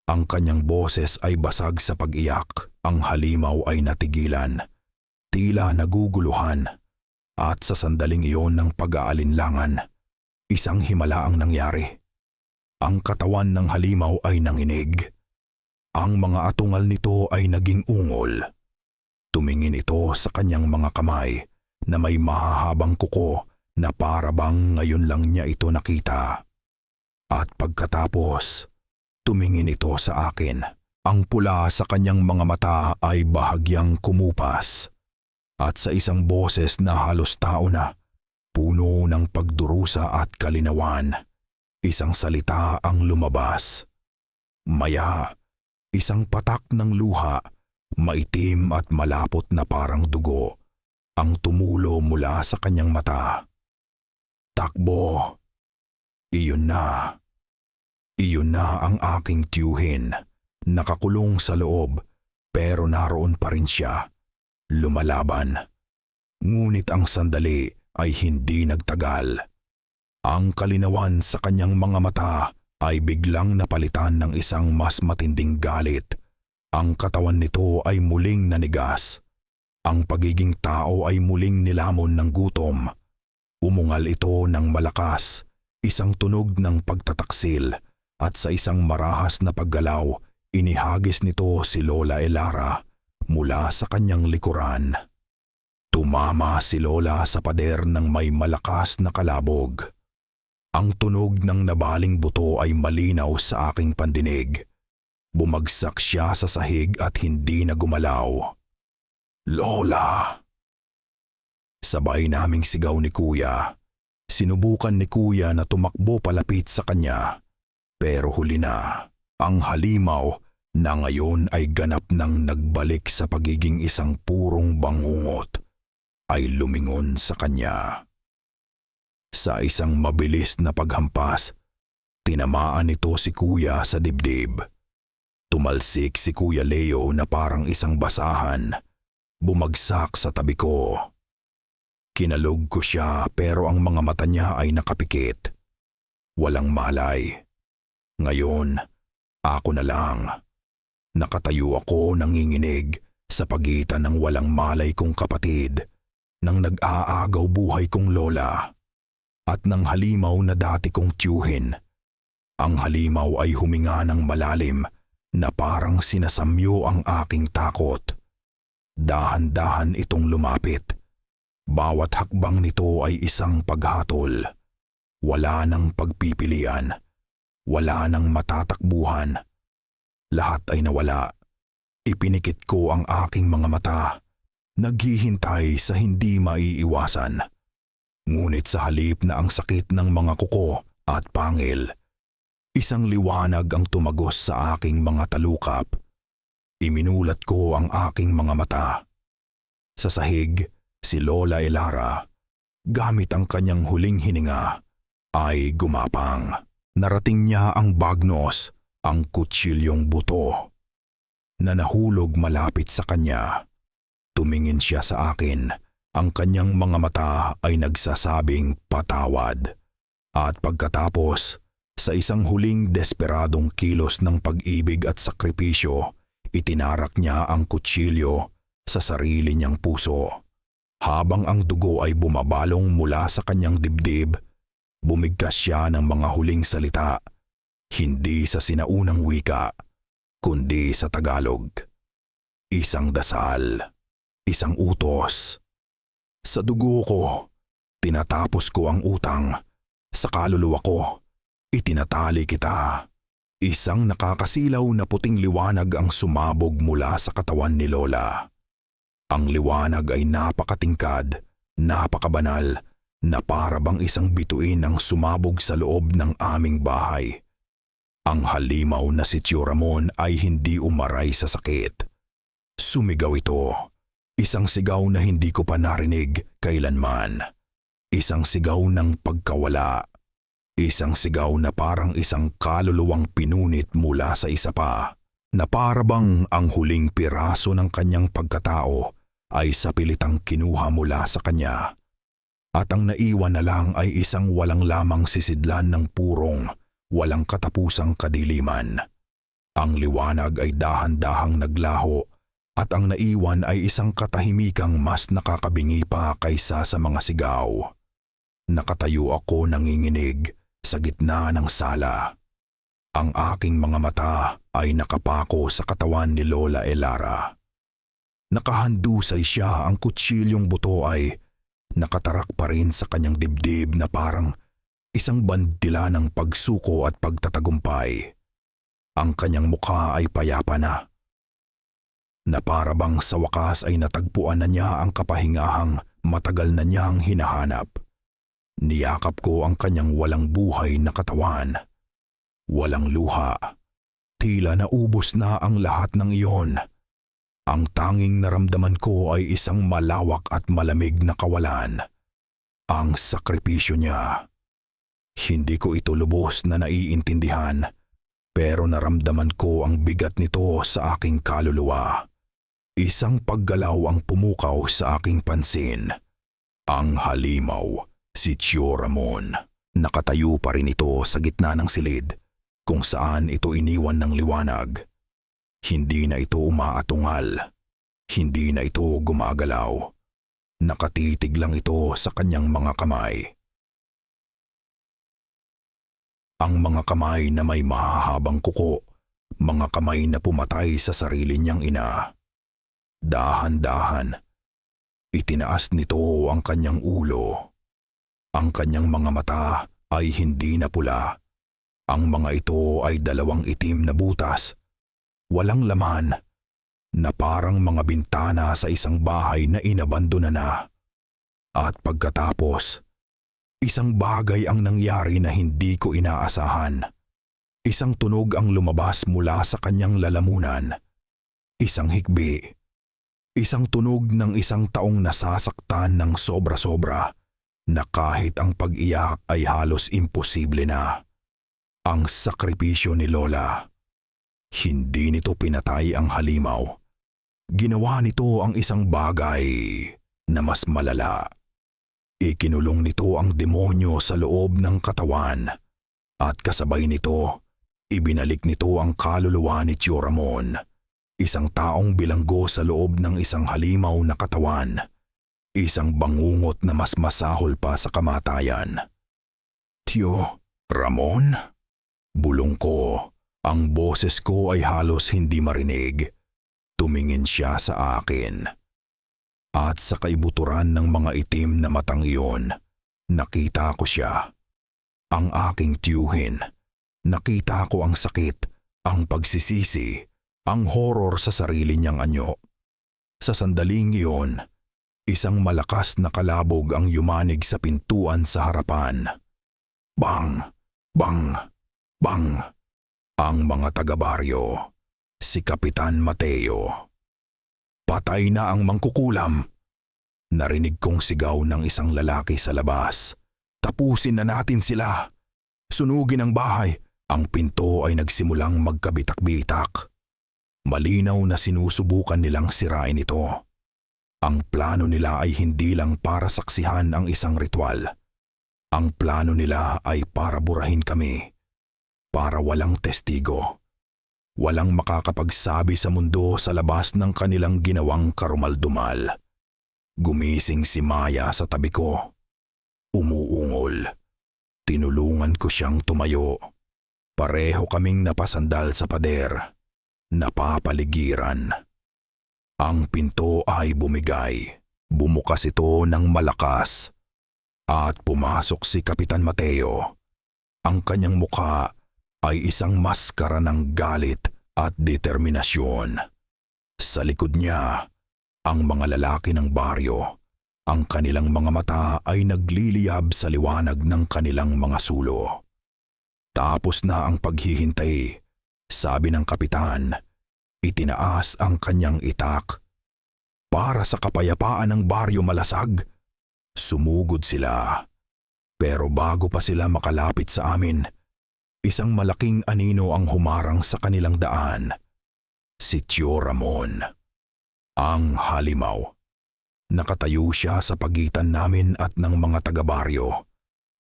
Ang kanyang boses ay basag sa pag-iyak. Ang halimaw ay natigilan. Tila naguguluhan. At sa sandaling iyon ng pag-aalinlangan, isang himala ang nangyari. Ang katawan ng halimaw ay nanginig. Ang mga atungal nito ay naging ungol. Tumingin ito sa kanyang mga kamay na may mahahabang kuko na para bang ngayon lang niya ito nakita. At pagkatapos, tumingin ito sa akin. Ang pula sa kanyang mga mata ay bahagyang kumupas. At sa isang boses na halos tao na, puno ng pagdurusa at kalinawan, isang salita ang lumabas. Maya, isang patak ng luha, maitim at malapot na parang dugo, ang tumulo mula sa kanyang mata. Takbo! Iyon na. Iyon na ang aking tiyuhin. Nakakulong sa loob, pero naroon pa rin siya. Lumalaban. Ngunit ang sandali ay hindi nagtagal. Ang kalinawan sa kanyang mga mata ay biglang napalitan ng isang mas matinding galit. Ang katawan nito ay muling nanigas. Ang pagiging tao ay muling nilamon ng gutom. Umungal ito ng malakas, isang tunog ng pagtataksil, at sa isang marahas na paggalaw, inihagis nito si Lola Elara mula sa kanyang likuran. Tumama si Lola sa pader ng may malakas na kalabog. Ang tunog ng nabaling buto ay malinaw sa aking pandinig. Bumagsak siya sa sahig at hindi na gumalaw. "Lola!" Sabay naming sigaw ni Kuya. Sinubukan ni Kuya na tumakbo palapit sa kanya. Pero huli na. Ang halimaw na ngayon ay ganap nang nagbalik sa pagiging isang purong bangungot ay lumingon sa kanya. Sa isang mabilis na paghampas, tinamaan nito si Kuya sa dibdib. Tumalsik si Kuya Leo na parang isang basahan, bumagsak sa tabi ko. Kinalog ko siya pero ang mga mata niya ay nakapikit. Walang malay. Ngayon, ako na lang. Nakatayo ako nanginginig sa pagitan ng walang malay kong kapatid, ng nag-aagaw buhay kong lola, at ng halimaw na dati kong tiyuhin. Ang halimaw ay huminga ng malalim na parang sinasamyo ang aking takot. Dahan-dahan itong lumapit. Bawat hakbang nito ay isang paghatol. Wala nang pagpipilian. Wala nang matatakbuhan. Lahat ay nawala. Ipinikit ko ang aking mga mata. Naghihintay sa hindi maiiwasan. Ngunit sa halip na ang sakit ng mga kuko at pangil, isang liwanag ang tumagos sa aking mga talukap. Iminulat ko ang aking mga mata. Sa sahig, si Lola Elara, gamit ang kanyang huling hininga, ay gumapang. Narating niya ang bagnos, ang kutsilyong buto, na nahulog malapit sa kanya. Tumingin siya sa akin. Ang kanyang mga mata ay nagsasabing patawad. At pagkatapos, sa isang huling desperadong kilos ng pag-ibig at sakripisyo, itinarak niya ang kutsilyo sa sarili niyang puso. Habang ang dugo ay bumabalong mula sa kanyang dibdib, bumigkas siya ng mga huling salita, hindi sa sinaunang wika, kundi sa Tagalog. Isang dasal, isang utos. Sa dugo ko, tinatapos ko ang utang. Sa kaluluwa ko, itinatali kita. Isang nakakasilaw na puting liwanag ang sumabog mula sa katawan ni Lola. Ang liwanag ay napakatingkad, Napakabanal na para bang isang bituin ang sumabog sa loob ng aming bahay. Ang halimaw na si Tio Ramon ay hindi umaray sa sakit. Sumigaw ito. Isang sigaw na hindi ko pa narinig kailanman. Isang sigaw ng pagkawala. Isang sigaw na parang isang kaluluwang pinunit mula sa isa pa. Na para bang ang huling piraso ng kanyang pagkatao ay sapilitang kinuha mula sa kanya. At ang naiwan na lang ay isang walang lamang sisidlan ng purong, walang katapusang kadiliman. Ang liwanag ay dahan-dahang naglaho at ang naiwan ay isang katahimikang mas nakakabingi pa kaysa sa mga sigaw. Nakatayo ako nanginginig sa gitna ng sala. Ang aking mga mata ay nakapako sa katawan ni Lola Elara. Nakahandusay siya, ang kutsilyong buto ay nakatarak pa rin sa kanyang dibdib na parang isang bandila ng pagsuko at pagtatagumpay. Ang kanyang mukha ay payapa na. Na para bang sa wakas ay natagpuan na niya ang kapahingahang matagal na niyang hinahanap. Niyakap ko ang kanyang walang buhay na katawan. Walang luha. Tila naubos na ang lahat ng iyon. Ang tanging naramdaman ko ay isang malawak at malamig na kawalan. Ang sakripisyo niya. Hindi ko ito lubos na naiintindihan, pero naramdaman ko ang bigat nito sa aking kaluluwa. Isang paggalaw ang pumukaw sa aking pansin. Ang halimaw, si Tio Ramon. Nakatayo pa rin ito sa gitna ng silid, kung saan ito iniwan ng liwanag. Hindi na ito umaatungal. Hindi na ito gumagalaw. Nakatitig lang ito sa kanyang mga kamay. Ang mga kamay na may mahahabang kuko, mga kamay na pumatay sa sarili niyang ina. Dahan-dahan, itinaas nito ang kanyang ulo. Ang kanyang mga mata ay hindi na pula. Ang mga ito ay dalawang itim na butas. Walang laman, na parang mga bintana sa isang bahay na inabandona na. At pagkatapos, isang bagay ang nangyari na hindi ko inaasahan. Isang tunog ang lumabas mula sa kanyang lalamunan. Isang hikbi. Isang tunog ng isang taong nasasaktan ng sobra-sobra, na kahit ang pag-iyak ay halos imposible na. Ang sakripisyo ni Lola. Hindi nito pinatay ang halimaw. Ginawa nito ang isang bagay na mas malala. Ikinulong nito ang demonyo sa loob ng katawan at kasabay nito, ibinalik nito ang kaluluwa ni Tio Ramon, isang taong bilanggo sa loob ng isang halimaw na katawan, isang bangungot na mas masahol pa sa kamatayan. Tio Ramon? Bulong ko. Ang boses ko ay halos hindi marinig. Tumingin siya sa akin. At sa kaibuturan ng mga itim na matang iyon, nakita ko siya. Ang aking tiyuhin. Nakita ko ang sakit, ang pagsisisi, ang horror sa sarili niyang anyo. Sa sandaling iyon, isang malakas na kalabog ang yumanig sa pintuan sa harapan. Bang! Bang! Bang! Ang mga taga-baryo, si Kapitan Mateo. Patay na ang mangkukulam. Narinig kong sigaw ng isang lalaki sa labas. Tapusin na natin sila. Sunugin ang bahay. Ang pinto ay nagsimulang magkabitak-bitak. Malinaw na sinusubukan nilang sirain ito. Ang plano nila ay hindi lang para saksihan ang isang ritual. Ang plano nila ay para burahin kami. Para walang testigo. Walang makakapagsabi sa mundo sa labas ng kanilang ginawang karumaldumal. Gumising si Maya sa tabi ko. Umuungol. Tinulungan ko siyang tumayo. Pareho kaming napasandal sa pader. Napapaligiran. Ang pinto ay bumigay. Bumukas ito ng malakas. At pumasok si Kapitan Mateo. Ang kanyang mukha ay isang maskara ng galit at determinasyon. Sa likod niya, ang mga lalaki ng baryo, Ang kanilang mga mata ay nagliliyab sa liwanag ng kanilang mga sulo. Tapos na ang paghihintay, sabi ng kapitan. Itinaas ang kanyang itak. Para sa kapayapaan ng Baryo Malasag, sumugod sila. Pero bago pa sila makalapit sa amin, isang malaking anino ang humarang sa kanilang daan. Si Tio Ramon, ang halimaw. Nakatayo siya sa pagitan namin at ng mga taga-baryo.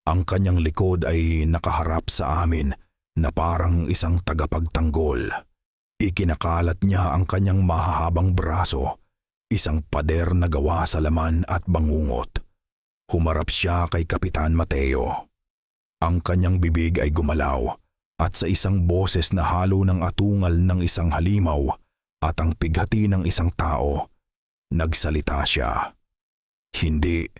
Ang kanyang likod ay nakaharap sa amin na parang isang tagapagtanggol. Ikinakalat niya ang kanyang mahahabang braso, isang pader na gawa sa laman at bangungot. Humarap siya kay Kapitan Mateo. Ang kanyang bibig ay gumalaw at sa isang boses na halo ng atungal ng isang halimaw at ang pighati ng isang tao, nagsalita siya. Hindi.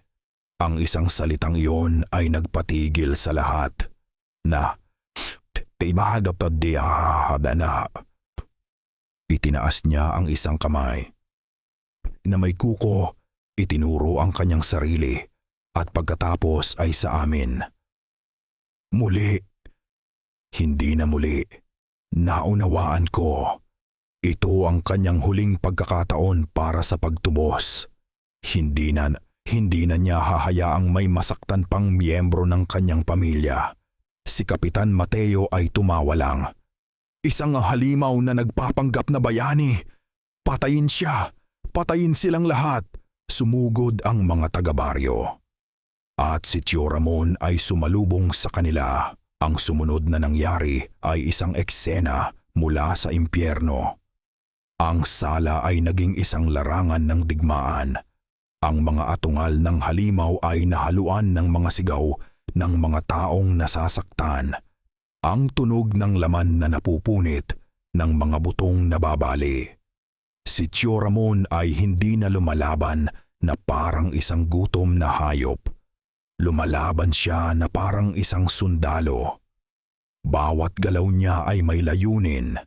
Ang isang salitang iyon ay nagpatigil sa lahat na "Tibada pa diahada na." Itinaas niya ang isang kamay. Na may kuko, itinuro ang kanyang sarili at pagkatapos ay sa amin. Muli. Hindi na muli. Naunawaan ko. Ito ang kanyang huling pagkakataon para sa pagtubos. Hindi na niya hahayaang may masaktan pang miyembro ng kanyang pamilya. Si Kapitan Mateo ay tumawa lang. Isang halimaw na nagpapanggap na bayani. Patayin siya. Patayin silang lahat. Sumugod ang mga taga-baryo. At si Tio Ramon ay sumalubong sa kanila. Ang sumunod na nangyari ay isang eksena mula sa impyerno. Ang sala ay naging isang larangan ng digmaan. Ang mga atungal ng halimaw ay nahaluan ng mga sigaw ng mga taong nasasaktan. Ang tunog ng laman na napupunit ng mga butong nababali. Si Tio Ramon ay hindi na lumalaban na parang isang gutom na hayop. Lumalaban siya na parang isang sundalo. Bawat galaw niya ay may layunin.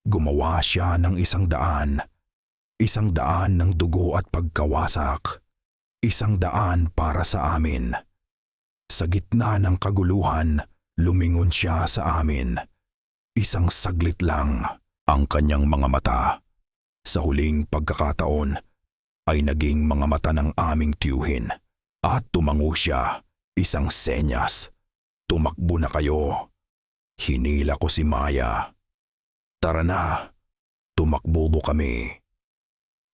Gumawa siya ng isang daan ng dugo at pagkawasak. Isang daan para sa amin. Sa gitna ng kaguluhan, lumingon siya sa amin. Isang saglit lang ang kanyang mga mata. Sa huling pagkakataon ay naging mga mata ng aming tiyuhin at tumango siya, isang senyas. Tumakbo na kayo. Hinila ko si Maya. Tara na, tumakbo kami.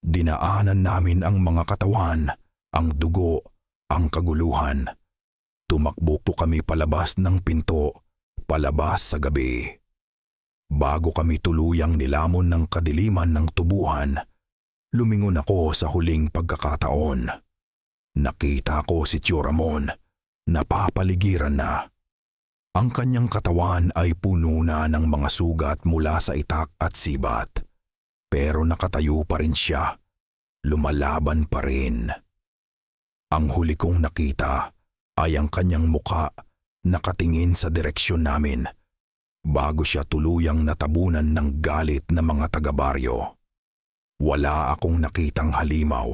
Dinaanan namin ang mga katawan, ang dugo, ang kaguluhan. Tumakbo kami palabas ng pinto, palabas sa gabi. Bago kami tuluyang nilamon ng kadiliman ng tubuhan, lumingon ako sa huling pagkakataon. Nakita ko si Tio Ramon, napapaligiran na. Ang kanyang katawan ay puno na ng mga sugat mula sa itak at sibat. Pero nakatayo pa rin siya, lumalaban pa rin. Ang huli kong nakita ay ang kanyang muka nakatingin sa direksyon namin bago siya tuluyang natabunan ng galit ng mga taga-baryo. Wala akong nakitang halimaw.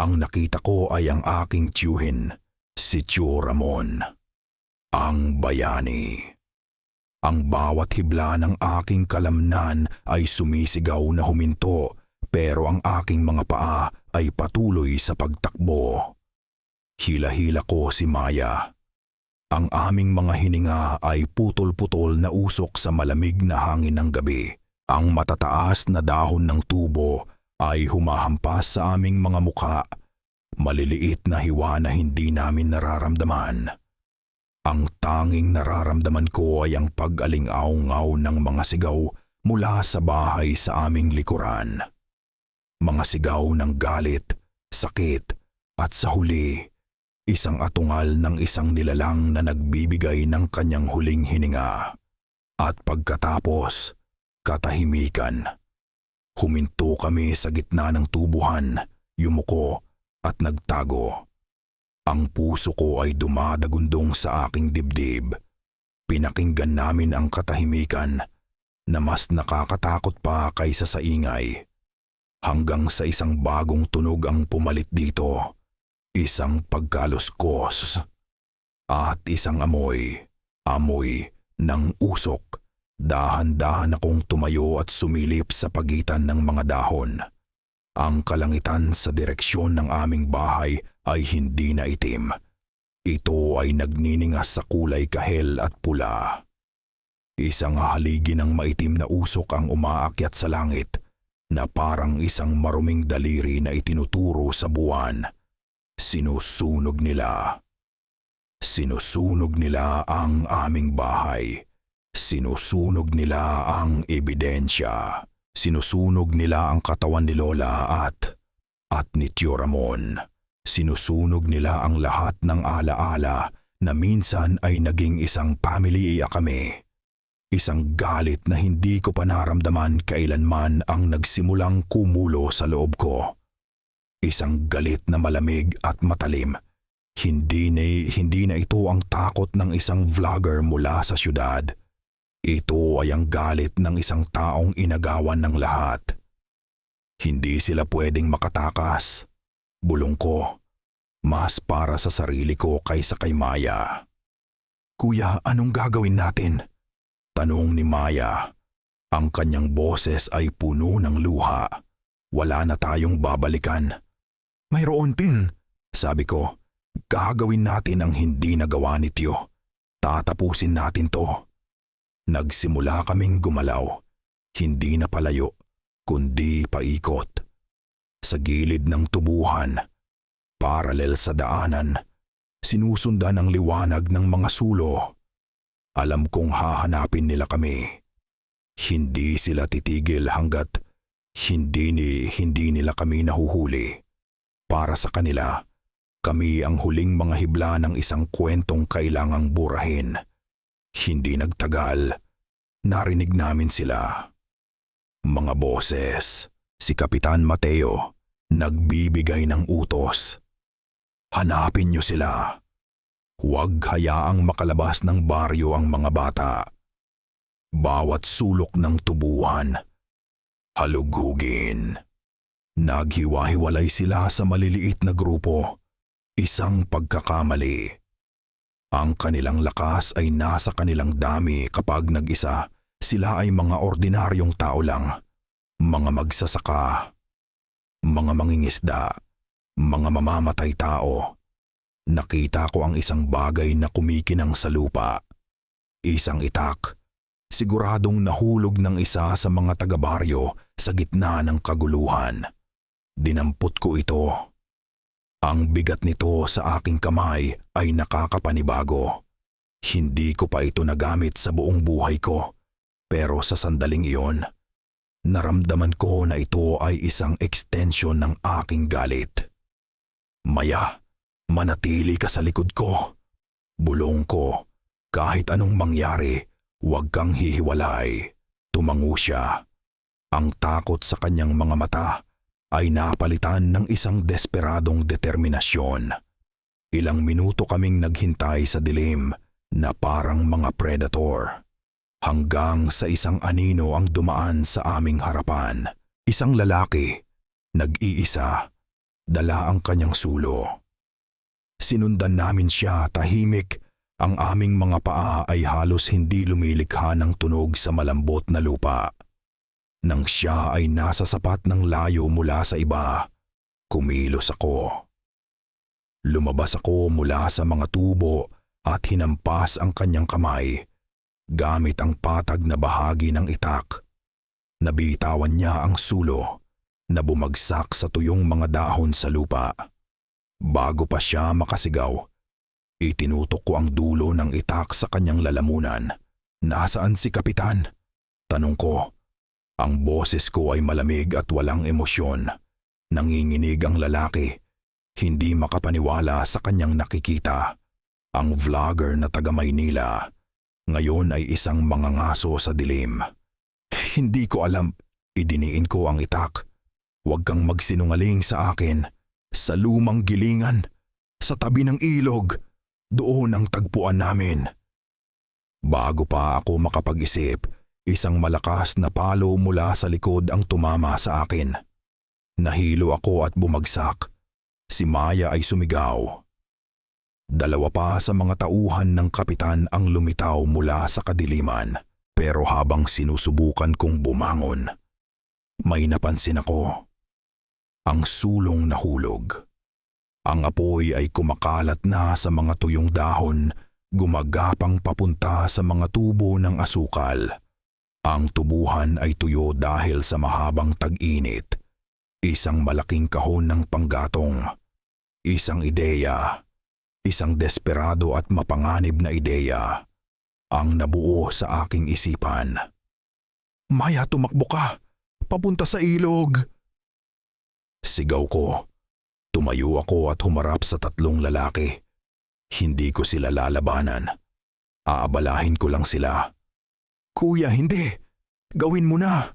Ang nakita ko ay ang aking tiyuhin, si Tio Ramon. Ang bayani. Ang bawat hibla ng aking kalamnan ay sumisigaw na huminto pero ang aking mga paa ay patuloy sa pagtakbo. Hila-hila ko si Maya. Ang aming mga hininga ay putol-putol na usok sa malamig na hangin ng gabi. Ang matataas na dahon ng tubo ay humahampas sa aming mga mukha. Maliliit na hiwa na hindi namin nararamdaman. Ang tanging nararamdaman ko ay ang pag-aling-aw-ngaw ng mga sigaw mula sa bahay sa aming likuran. Mga sigaw ng galit, sakit, at sa huli, isang atungal ng isang nilalang na nagbibigay ng kanyang huling hininga. At pagkatapos, katahimikan. Huminto kami sa gitna ng tubuhan, yumuko at nagtago. Ang puso ko ay dumadagundong sa aking dibdib. Pinakinggan namin ang katahimikan na mas nakakatakot pa kaysa sa ingay. Hanggang sa isang bagong tunog ang pumalit dito. Isang pagkaluskos at isang amoy. Amoy ng usok. Dahan-dahan akong tumayo at sumilip sa pagitan ng mga dahon. Ang kalangitan sa direksyon ng aming bahay ay hindi na itim. Ito ay nagniningas sa kulay kahel at pula. Isang haligi ng maitim na usok ang umaakyat sa langit na parang isang maruming daliri na itinuturo sa buwan. Sinusunog nila. Sinusunog nila ang aming bahay. Sinusunog nila ang ebidensya. Sinusunog nila ang katawan ni Lola at ni Tio Ramon. Sinusunog nila ang lahat ng alaala na minsan ay naging isang pamilya kami. Isang galit na hindi ko pa naramdaman kailanman ang nagsimulang kumulo sa loob ko. Isang galit na malamig at matalim. Hindi na ito ang takot ng isang vlogger mula sa syudad. Ito ay ang galit ng isang taong inagawan ng lahat. Hindi sila pwedeng makatakas. Bulong ko. Mas para sa sarili ko kaysa kay Maya. Kuya, anong gagawin natin? Tanong ni Maya. Ang kanyang boses ay puno ng luha. Wala na tayong babalikan. Mayroon din, sabi ko. Gagawin natin ang hindi nagawa ni Tio. Tatapusin natin to. Nagsimula kaming gumalaw. Hindi na palayo, kundi paikot. Sa gilid ng tubuhan, paralel sa daanan, sinusundan ang liwanag ng mga sulo. Alam kong hahanapin nila kami. Hindi sila titigil hanggat hindi nila kami nahuhuli. Para sa kanila, kami ang huling mga hibla ng isang kwentong kailangang burahin. Hindi nagtagal, narinig namin sila. Mga boses, si Kapitan Mateo, nagbibigay ng utos. Hanapin niyo sila. Huwag hayaang makalabas ng baryo ang mga bata. Bawat sulok ng tubuhan, halugugin. Naghiwa-hiwalay sila sa maliliit na grupo. Isang pagkakamali. Ang kanilang lakas ay nasa kanilang dami kapag nag-isa. Sila ay mga ordinaryong tao lang. Mga magsasaka. Mga mangingisda. Mga mamamatay tao. Nakita ko ang isang bagay na kumikinang sa lupa. Isang itak. Siguradong nahulog ng isa sa mga taga-baryo sa gitna ng kaguluhan. Dinampot ko ito. Ang bigat nito sa aking kamay ay nakakapanibago. Hindi ko pa ito nagamit sa buong buhay ko, pero sa sandaling iyon, naramdaman ko na ito ay isang extension ng aking galit. Maya, manatili ka sa likod ko. Bulong ko, kahit anong mangyari, huwag kang hihiwalay. Tumango siya. Ang takot sa kanyang mga mata ay napalitan ng isang desperadong determinasyon. Ilang minuto kaming naghintay sa dilim na parang mga predator. Hanggang sa isang anino ang dumaan sa aming harapan. Isang lalaki, nag-iisa, dala ang kanyang sulo. Sinundan namin siya tahimik. Ang aming mga paa ay halos hindi lumilikha ng tunog sa malambot na lupa. Nang siya ay nasa sapat ng layo mula sa iba, kumilos ako. Lumabas ako mula sa mga tubo at hinampas ang kanyang kamay, gamit ang patag na bahagi ng itak. Nabitawan niya ang sulo na bumagsak sa tuyong mga dahon sa lupa. Bago pa siya makasigaw, itinutok ko ang dulo ng itak sa kanyang lalamunan. Nasaan si Kapitan? Tanong ko. Ang boses ko ay malamig at walang emosyon. Nanginginig ang lalaki. Hindi makapaniwala sa kanyang nakikita. Ang vlogger na taga Maynila, ngayon ay isang mangangaso sa dilim. Hindi ko alam. Idiniin ko ang itak. Huwag kang magsinungaling sa akin. Sa lumang gilingan. Sa tabi ng ilog. Doon ang tagpuan namin. Bago pa ako makapag-isip, isang malakas na palo mula sa likod ang tumama sa akin. Nahilo ako at bumagsak. Si Maya ay sumigaw. Dalawa pa sa mga tauhan ng kapitan ang lumitaw mula sa kadiliman, pero habang sinusubukan kong bumangon, may napansin ako. Ang sulong nahulog. Ang apoy ay kumakalat na sa mga tuyong dahon, gumagapang papunta sa mga tubo ng asukal. Ang tubuhan ay tuyo dahil sa mahabang tag-init. Isang malaking kahon ng panggatong. Isang ideya. Isang desperado at mapanganib na ideya ang nabuo sa aking isipan. Maya, tumakbo ka! Papunta sa ilog! Sigaw ko. Tumayo ako at humarap sa tatlong lalaki. Hindi ko sila lalabanan. Aabalahin ko lang sila. Kuya, hindi! Gawin mo na!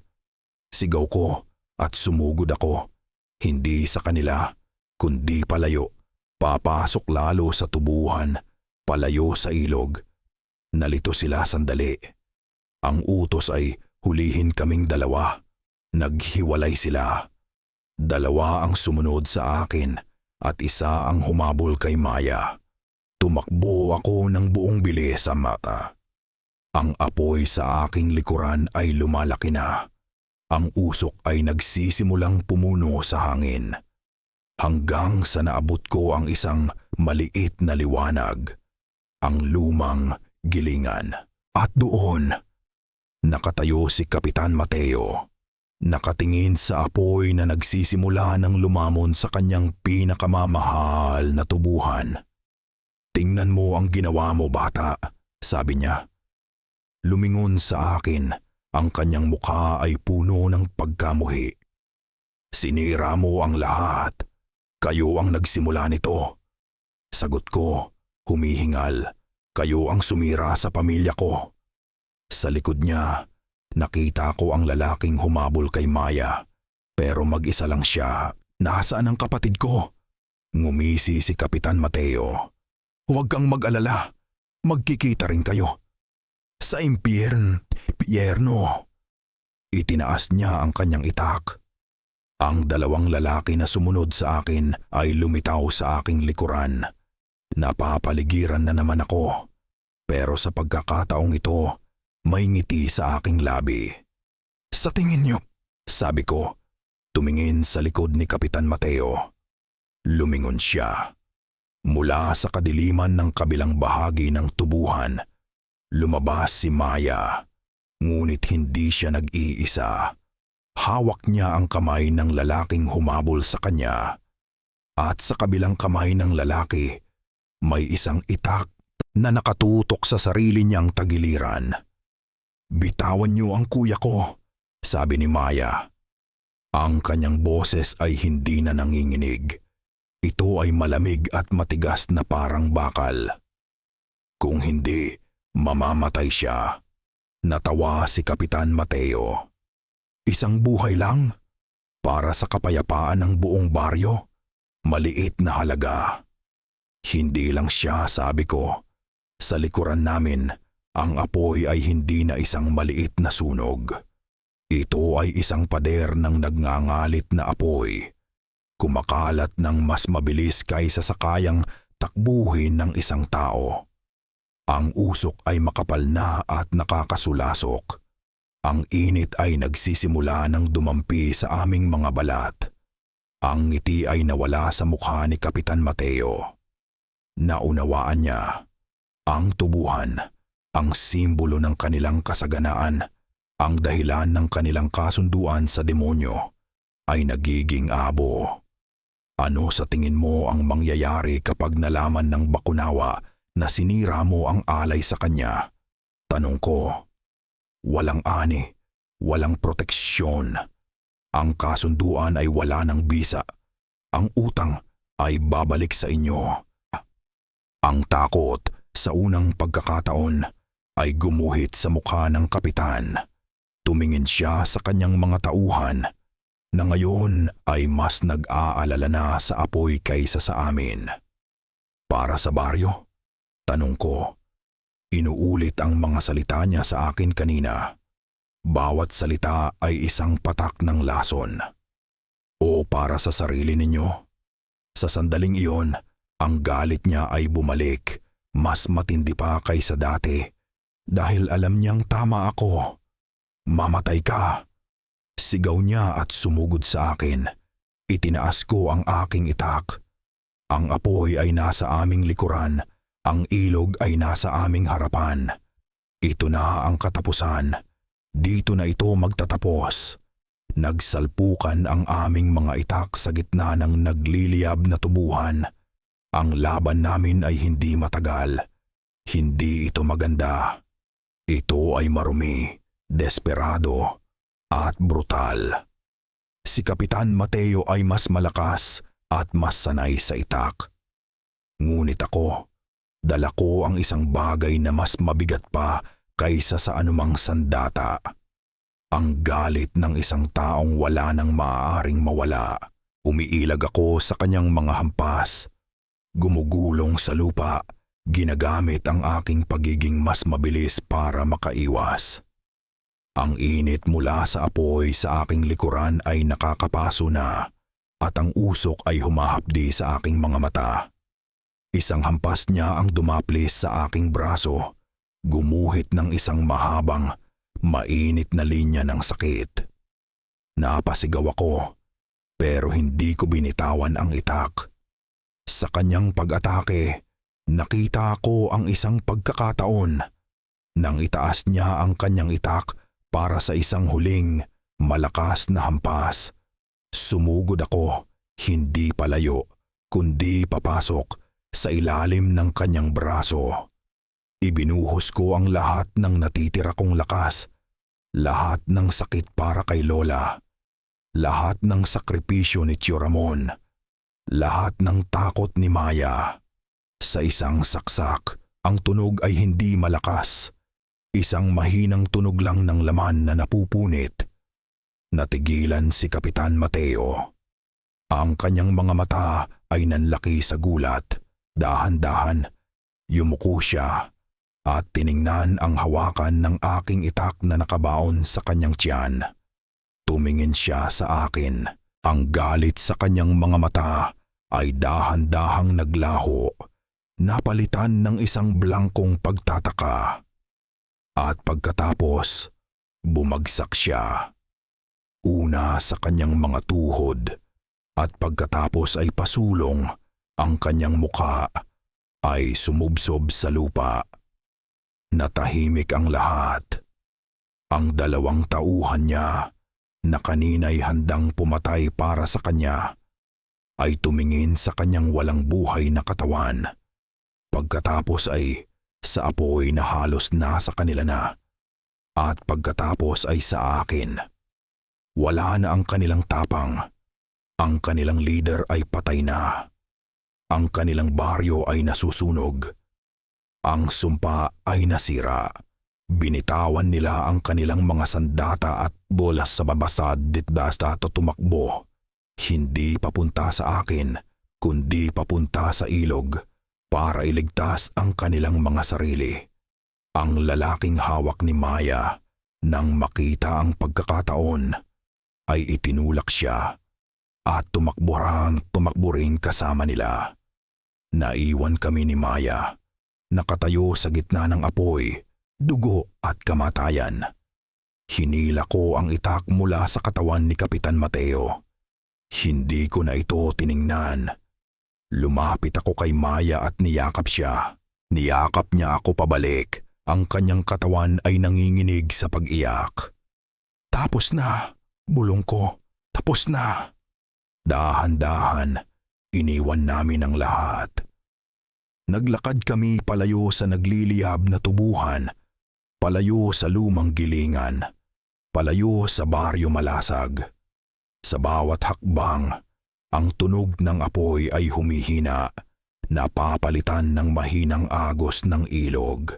Sigaw ko at sumugod ako. Hindi sa kanila, kundi palayo. Papasok lalo sa tubuhan, palayo sa ilog. Nalito sila sandali. Ang utos ay hulihin kaming dalawa. Naghiwalay sila. Dalawa ang sumunod sa akin at isa ang humabol kay Maya. Tumakbo ako ng buong bilis sa mata. Ang apoy sa aking likuran ay lumalaki na. Ang usok ay nagsisimulang pumuno sa hangin. Hanggang sa naabot ko ang isang maliit na liwanag. Ang lumang gilingan. At doon, nakatayo si Kapitan Mateo. Nakatingin sa apoy na nagsisimula ng lumamon sa kanyang pinakamamahal na tubuhan. Tingnan mo ang ginawa mo, bata, sabi niya. Lumingon sa akin, ang kanyang mukha ay puno ng pagkamuhi. Sinira mo ang lahat. Kayo ang nagsimula nito. Sagot ko, humihingal. Kayo ang sumira sa pamilya ko. Sa likod niya, nakita ko ang lalaking humabol kay Maya, pero mag-isa lang siya. Nasaan ang kapatid ko? Ngumisi si Kapitan Mateo. Huwag kang mag-alala. Magkikita rin kayo. Sa impyerno. Itinaas niya ang kanyang itak. Ang dalawang lalaki na sumunod sa akin ay lumitaw sa aking likuran. Napapaligiran na naman ako. Pero sa pagkakataong ito, may ngiti sa aking labi. Sa tingin niyo, sabi ko, tumingin sa likod ni Kapitan Mateo. Lumingon siya. Mula sa kadiliman ng kabilang bahagi ng tubuhan, lumabas si Maya. Ngunit hindi siya nag-iisa. Hawak niya ang kamay ng lalaking humabol sa kanya. At sa kabilang kamay ng lalaki, may isang itak na nakatutok sa sarili niyang tagiliran. Bitawan niyo ang kuya ko, sabi ni Maya. Ang kanyang boses ay hindi na nanginginig. Ito ay malamig at matigas na parang bakal. Kung hindi, mamamatay siya. Natawa si Kapitan Mateo. Isang buhay lang? Para sa kapayapaan ng buong baryo? Maliit na halaga. Hindi lang siya, sabi ko. Sa likuran namin, ang apoy ay hindi na isang maliit na sunog. Ito ay isang pader ng nagngangalit na apoy. Kumakalat ng mas mabilis kaysa sa kayang takbuhin ng isang tao. Ang usok ay makapal na at nakakasulasok. Ang init ay nagsisimula ng dumampi sa aming mga balat. Ang ngiti ay nawala sa mukha ni Kapitan Mateo. Naunawaan niya. Ang tubuhan, ang simbolo ng kanilang kasaganaan, ang dahilan ng kanilang kasunduan sa demonyo, ay nagiging abo. Ano sa tingin mo ang mangyayari kapag nalaman ng Bakunawa na sinira mo ang alay sa kanya? Tanong ko. Walang ani, walang proteksyon. Ang kasunduan ay wala ng bisa. Ang utang ay babalik sa inyo. Ang takot sa unang pagkakataon ay gumuhit sa mukha ng kapitan. Tumingin siya sa kanyang mga tauhan na ngayon ay mas nag-aalala na sa apoy kaysa sa amin. Para sa baryo? Tanong ko. Inuulit ang mga salita niya sa akin kanina. Bawat salita ay isang patak ng lason. O para sa sarili ninyo? Sa sandaling iyon, ang galit niya ay bumalik, mas matindi pa kaysa dati. Dahil alam niyang tama ako. Mamatay ka! Sigaw niya at sumugod sa akin. Itinaas ko ang aking itak. Ang apoy ay nasa aming likuran, ang ilog ay nasa aming harapan. Ito na ang katapusan. Dito na ito magtatapos. Nagsalpukan ang aming mga itak sa gitna ng nagliliyab na tubuhan. Ang laban namin ay hindi matagal. Hindi ito maganda. Ito ay marumi, desperado, at brutal. Si Kapitan Mateo ay mas malakas at mas sanay sa itak. Ngunit ako, dala ko ang isang bagay na mas mabigat pa kaysa sa anumang sandata. Ang galit ng isang taong wala nang maaaring mawala. Umiilag ako sa kanyang mga hampas. Gumugulong sa lupa, ginagamit ang aking pagiging mas mabilis para makaiwas. Ang init mula sa apoy sa aking likuran ay nakakapaso na at ang usok ay humahapdi sa aking mga mata. Isang hampas niya ang dumaplis sa aking braso, gumuhit ng isang mahabang, mainit na linya ng sakit. Napasigaw ako, pero hindi ko binitawan ang itak. Sa kanyang pag-atake, nakita ko ang isang pagkakataon. Nang itaas niya ang kanyang itak para sa isang huling, malakas na hampas. Sumugod ako, hindi palayo, kundi papasok sa ilalim ng kanyang braso. Ibinuhos ko ang lahat ng natitira kong lakas, lahat ng sakit para kay Lola, lahat ng sakripisyo ni Tio Ramon, lahat ng takot ni Maya. Sa isang saksak, ang tunog ay hindi malakas. Isang mahinang tunog lang ng laman na napupunit. Natigilan si Kapitan Mateo. Ang kanyang mga mata ay nanlaki sa gulat. Dahan-dahan, yumuko siya at tiningnan ang hawakan ng aking itak na nakabaon sa kanyang tiyan. Tumingin siya sa akin. Ang galit sa kanyang mga mata ay dahan-dahang naglaho, napalitan ng isang blangkong pagtataka. At pagkatapos, bumagsak siya. Una sa kanyang mga tuhod at pagkatapos ay pasulong, ang kanyang mukha ay sumubsob sa lupa. Natahimik ang lahat. Ang dalawang tauhan niya na kanina'y handang pumatay para sa kanya ay tumingin sa kanyang walang buhay na katawan. Pagkatapos ay sa apoy na halos nasa kanila na. At pagkatapos ay sa akin. Wala na ang kanilang tapang. Ang kanilang leader ay patay na. Ang kanilang baryo ay nasusunog. Ang sumpa ay nasira. Binitawan nila ang kanilang mga sandata at bolas sa babasad ditdasta at tumakbo. Hindi papunta sa akin, kundi papunta sa ilog para iligtas ang kanilang mga sarili. Ang lalaking hawak ni Maya, nang makita ang pagkakataon, ay itinulak siya at tumakbo rin kasama nila. Naiwan kami ni Maya, nakatayo sa gitna ng apoy, dugo at kamatayan. Hinila ko ang itak mula sa katawan ni Kapitan Mateo. Hindi ko na ito tiningnan. Lumapit ako kay Maya at niyakap siya. Niyakap niya ako pabalik. Ang kanyang katawan ay nanginginig sa pag-iyak. Tapos na, bulong ko. Tapos na. Dahan-dahan, iniwan namin ang lahat. Naglakad kami palayo sa nagliliyab na tubuhan, palayo sa lumang gilingan, palayo sa baryo Malasag. Sa bawat hakbang, ang tunog ng apoy ay humihina, napapalitan ng mahinang agos ng ilog.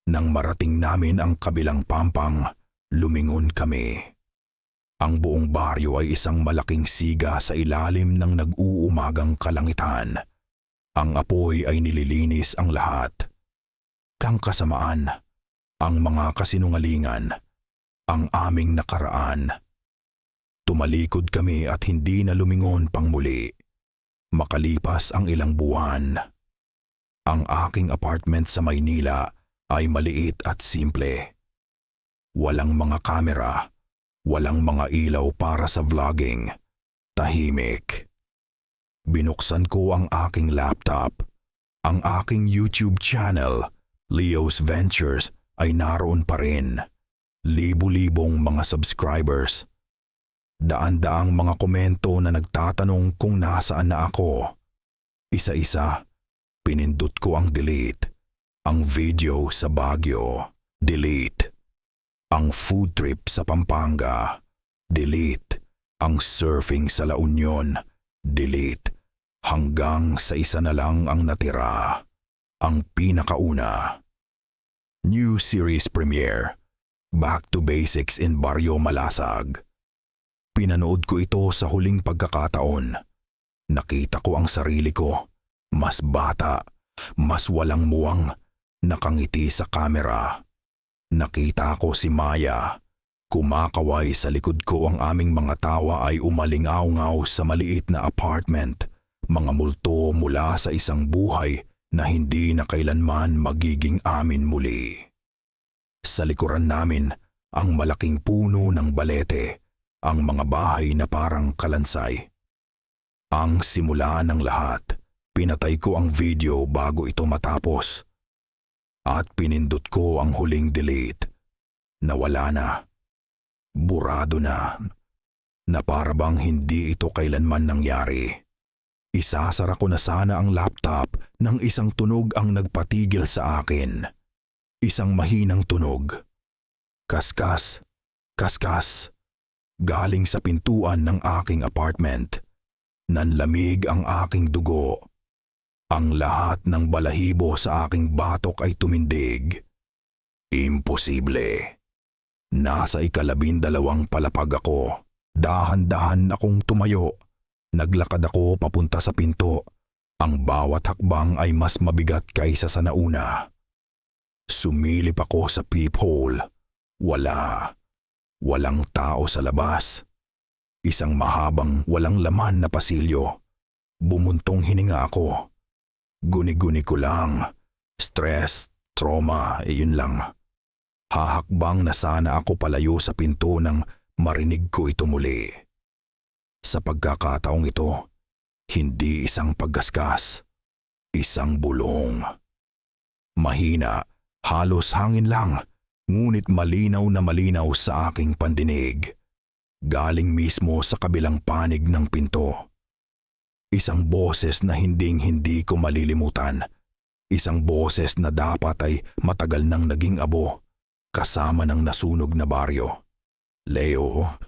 Nang marating namin ang kabilang pampang, lumingon kami. Ang buong baryo ay isang malaking siga sa ilalim ng nag-uumagang kalangitan. Ang apoy ay nililinis ang lahat. Kang kasamaan, ang mga kasinungalingan, ang aming nakaraan. Tumalikod kami at hindi na lumingon pang muli. Makalipas ang ilang buwan, ang aking apartment sa Maynila ay maliit at simple. Walang mga kamera, walang mga ilaw para sa vlogging. Tahimik. Binuksan ko ang aking laptop. Ang aking YouTube channel, Leo's Ventures, ay naroon pa rin. Libu-libong mga subscribers. Daan-daang mga komento na nagtatanong kung nasaan na ako. Isa-isa, pinindot ko ang delete. Ang video sa Baguio, delete. Ang food trip sa Pampanga, delete. Ang surfing sa La Union, delete. Hanggang sa isa na lang ang natira. Ang pinakauna. New series premiere, Back to Basics in Barrio Malasag. Pinanood ko ito sa huling pagkakataon. Nakita ko ang sarili ko, mas bata, mas walang muwang, nakangiti sa kamera. Nakita ko si Maya. Kumakaway sa likod ko. Ang aming mga tawa ay umalingaw-ngaw sa maliit na apartment. Mga multo mula sa isang buhay na hindi na kailanman magiging amin muli. Sa likuran namin, ang malaking puno ng balete, ang mga bahay na parang kalansay. Ang simula ng lahat, pinatay ko ang video bago ito matapos. At pinindot ko ang huling delete. Nawala na. Burado na. Na para bang hindi ito kailanman nangyari. Isasara ko na sana ang laptop nang isang tunog ang nagpatigil sa akin. Isang mahinang tunog. Kaskas, kaskas. Galing sa pintuan ng aking apartment. Nanlamig ang aking dugo. Ang lahat ng balahibo sa aking batok ay tumindig. Imposible. Nasa 12 palapag ako. Dahan-dahan akong tumayo. Naglakad ako papunta sa pinto. Ang bawat hakbang ay mas mabigat kaysa sa nauna. Sumilip ako sa peephole. Wala. Walang tao sa labas. Isang mahabang walang laman na pasilyo. Bumuntong hininga ako. Guni-guni ko lang. Stress, trauma, yun lang. Hahakbang na sana ako palayo sa pinto nang marinig ko ito muli. Sa pagkakataong ito, hindi isang paggaskas, isang bulong. Mahina, halos hangin lang, ngunit malinaw na malinaw sa aking pandinig. Galing mismo sa kabilang panig ng pinto. Isang boses na hinding-hindi ko malilimutan. Isang boses na dapat ay matagal nang naging abo. Kasama ng nasunog na baryo. Leo,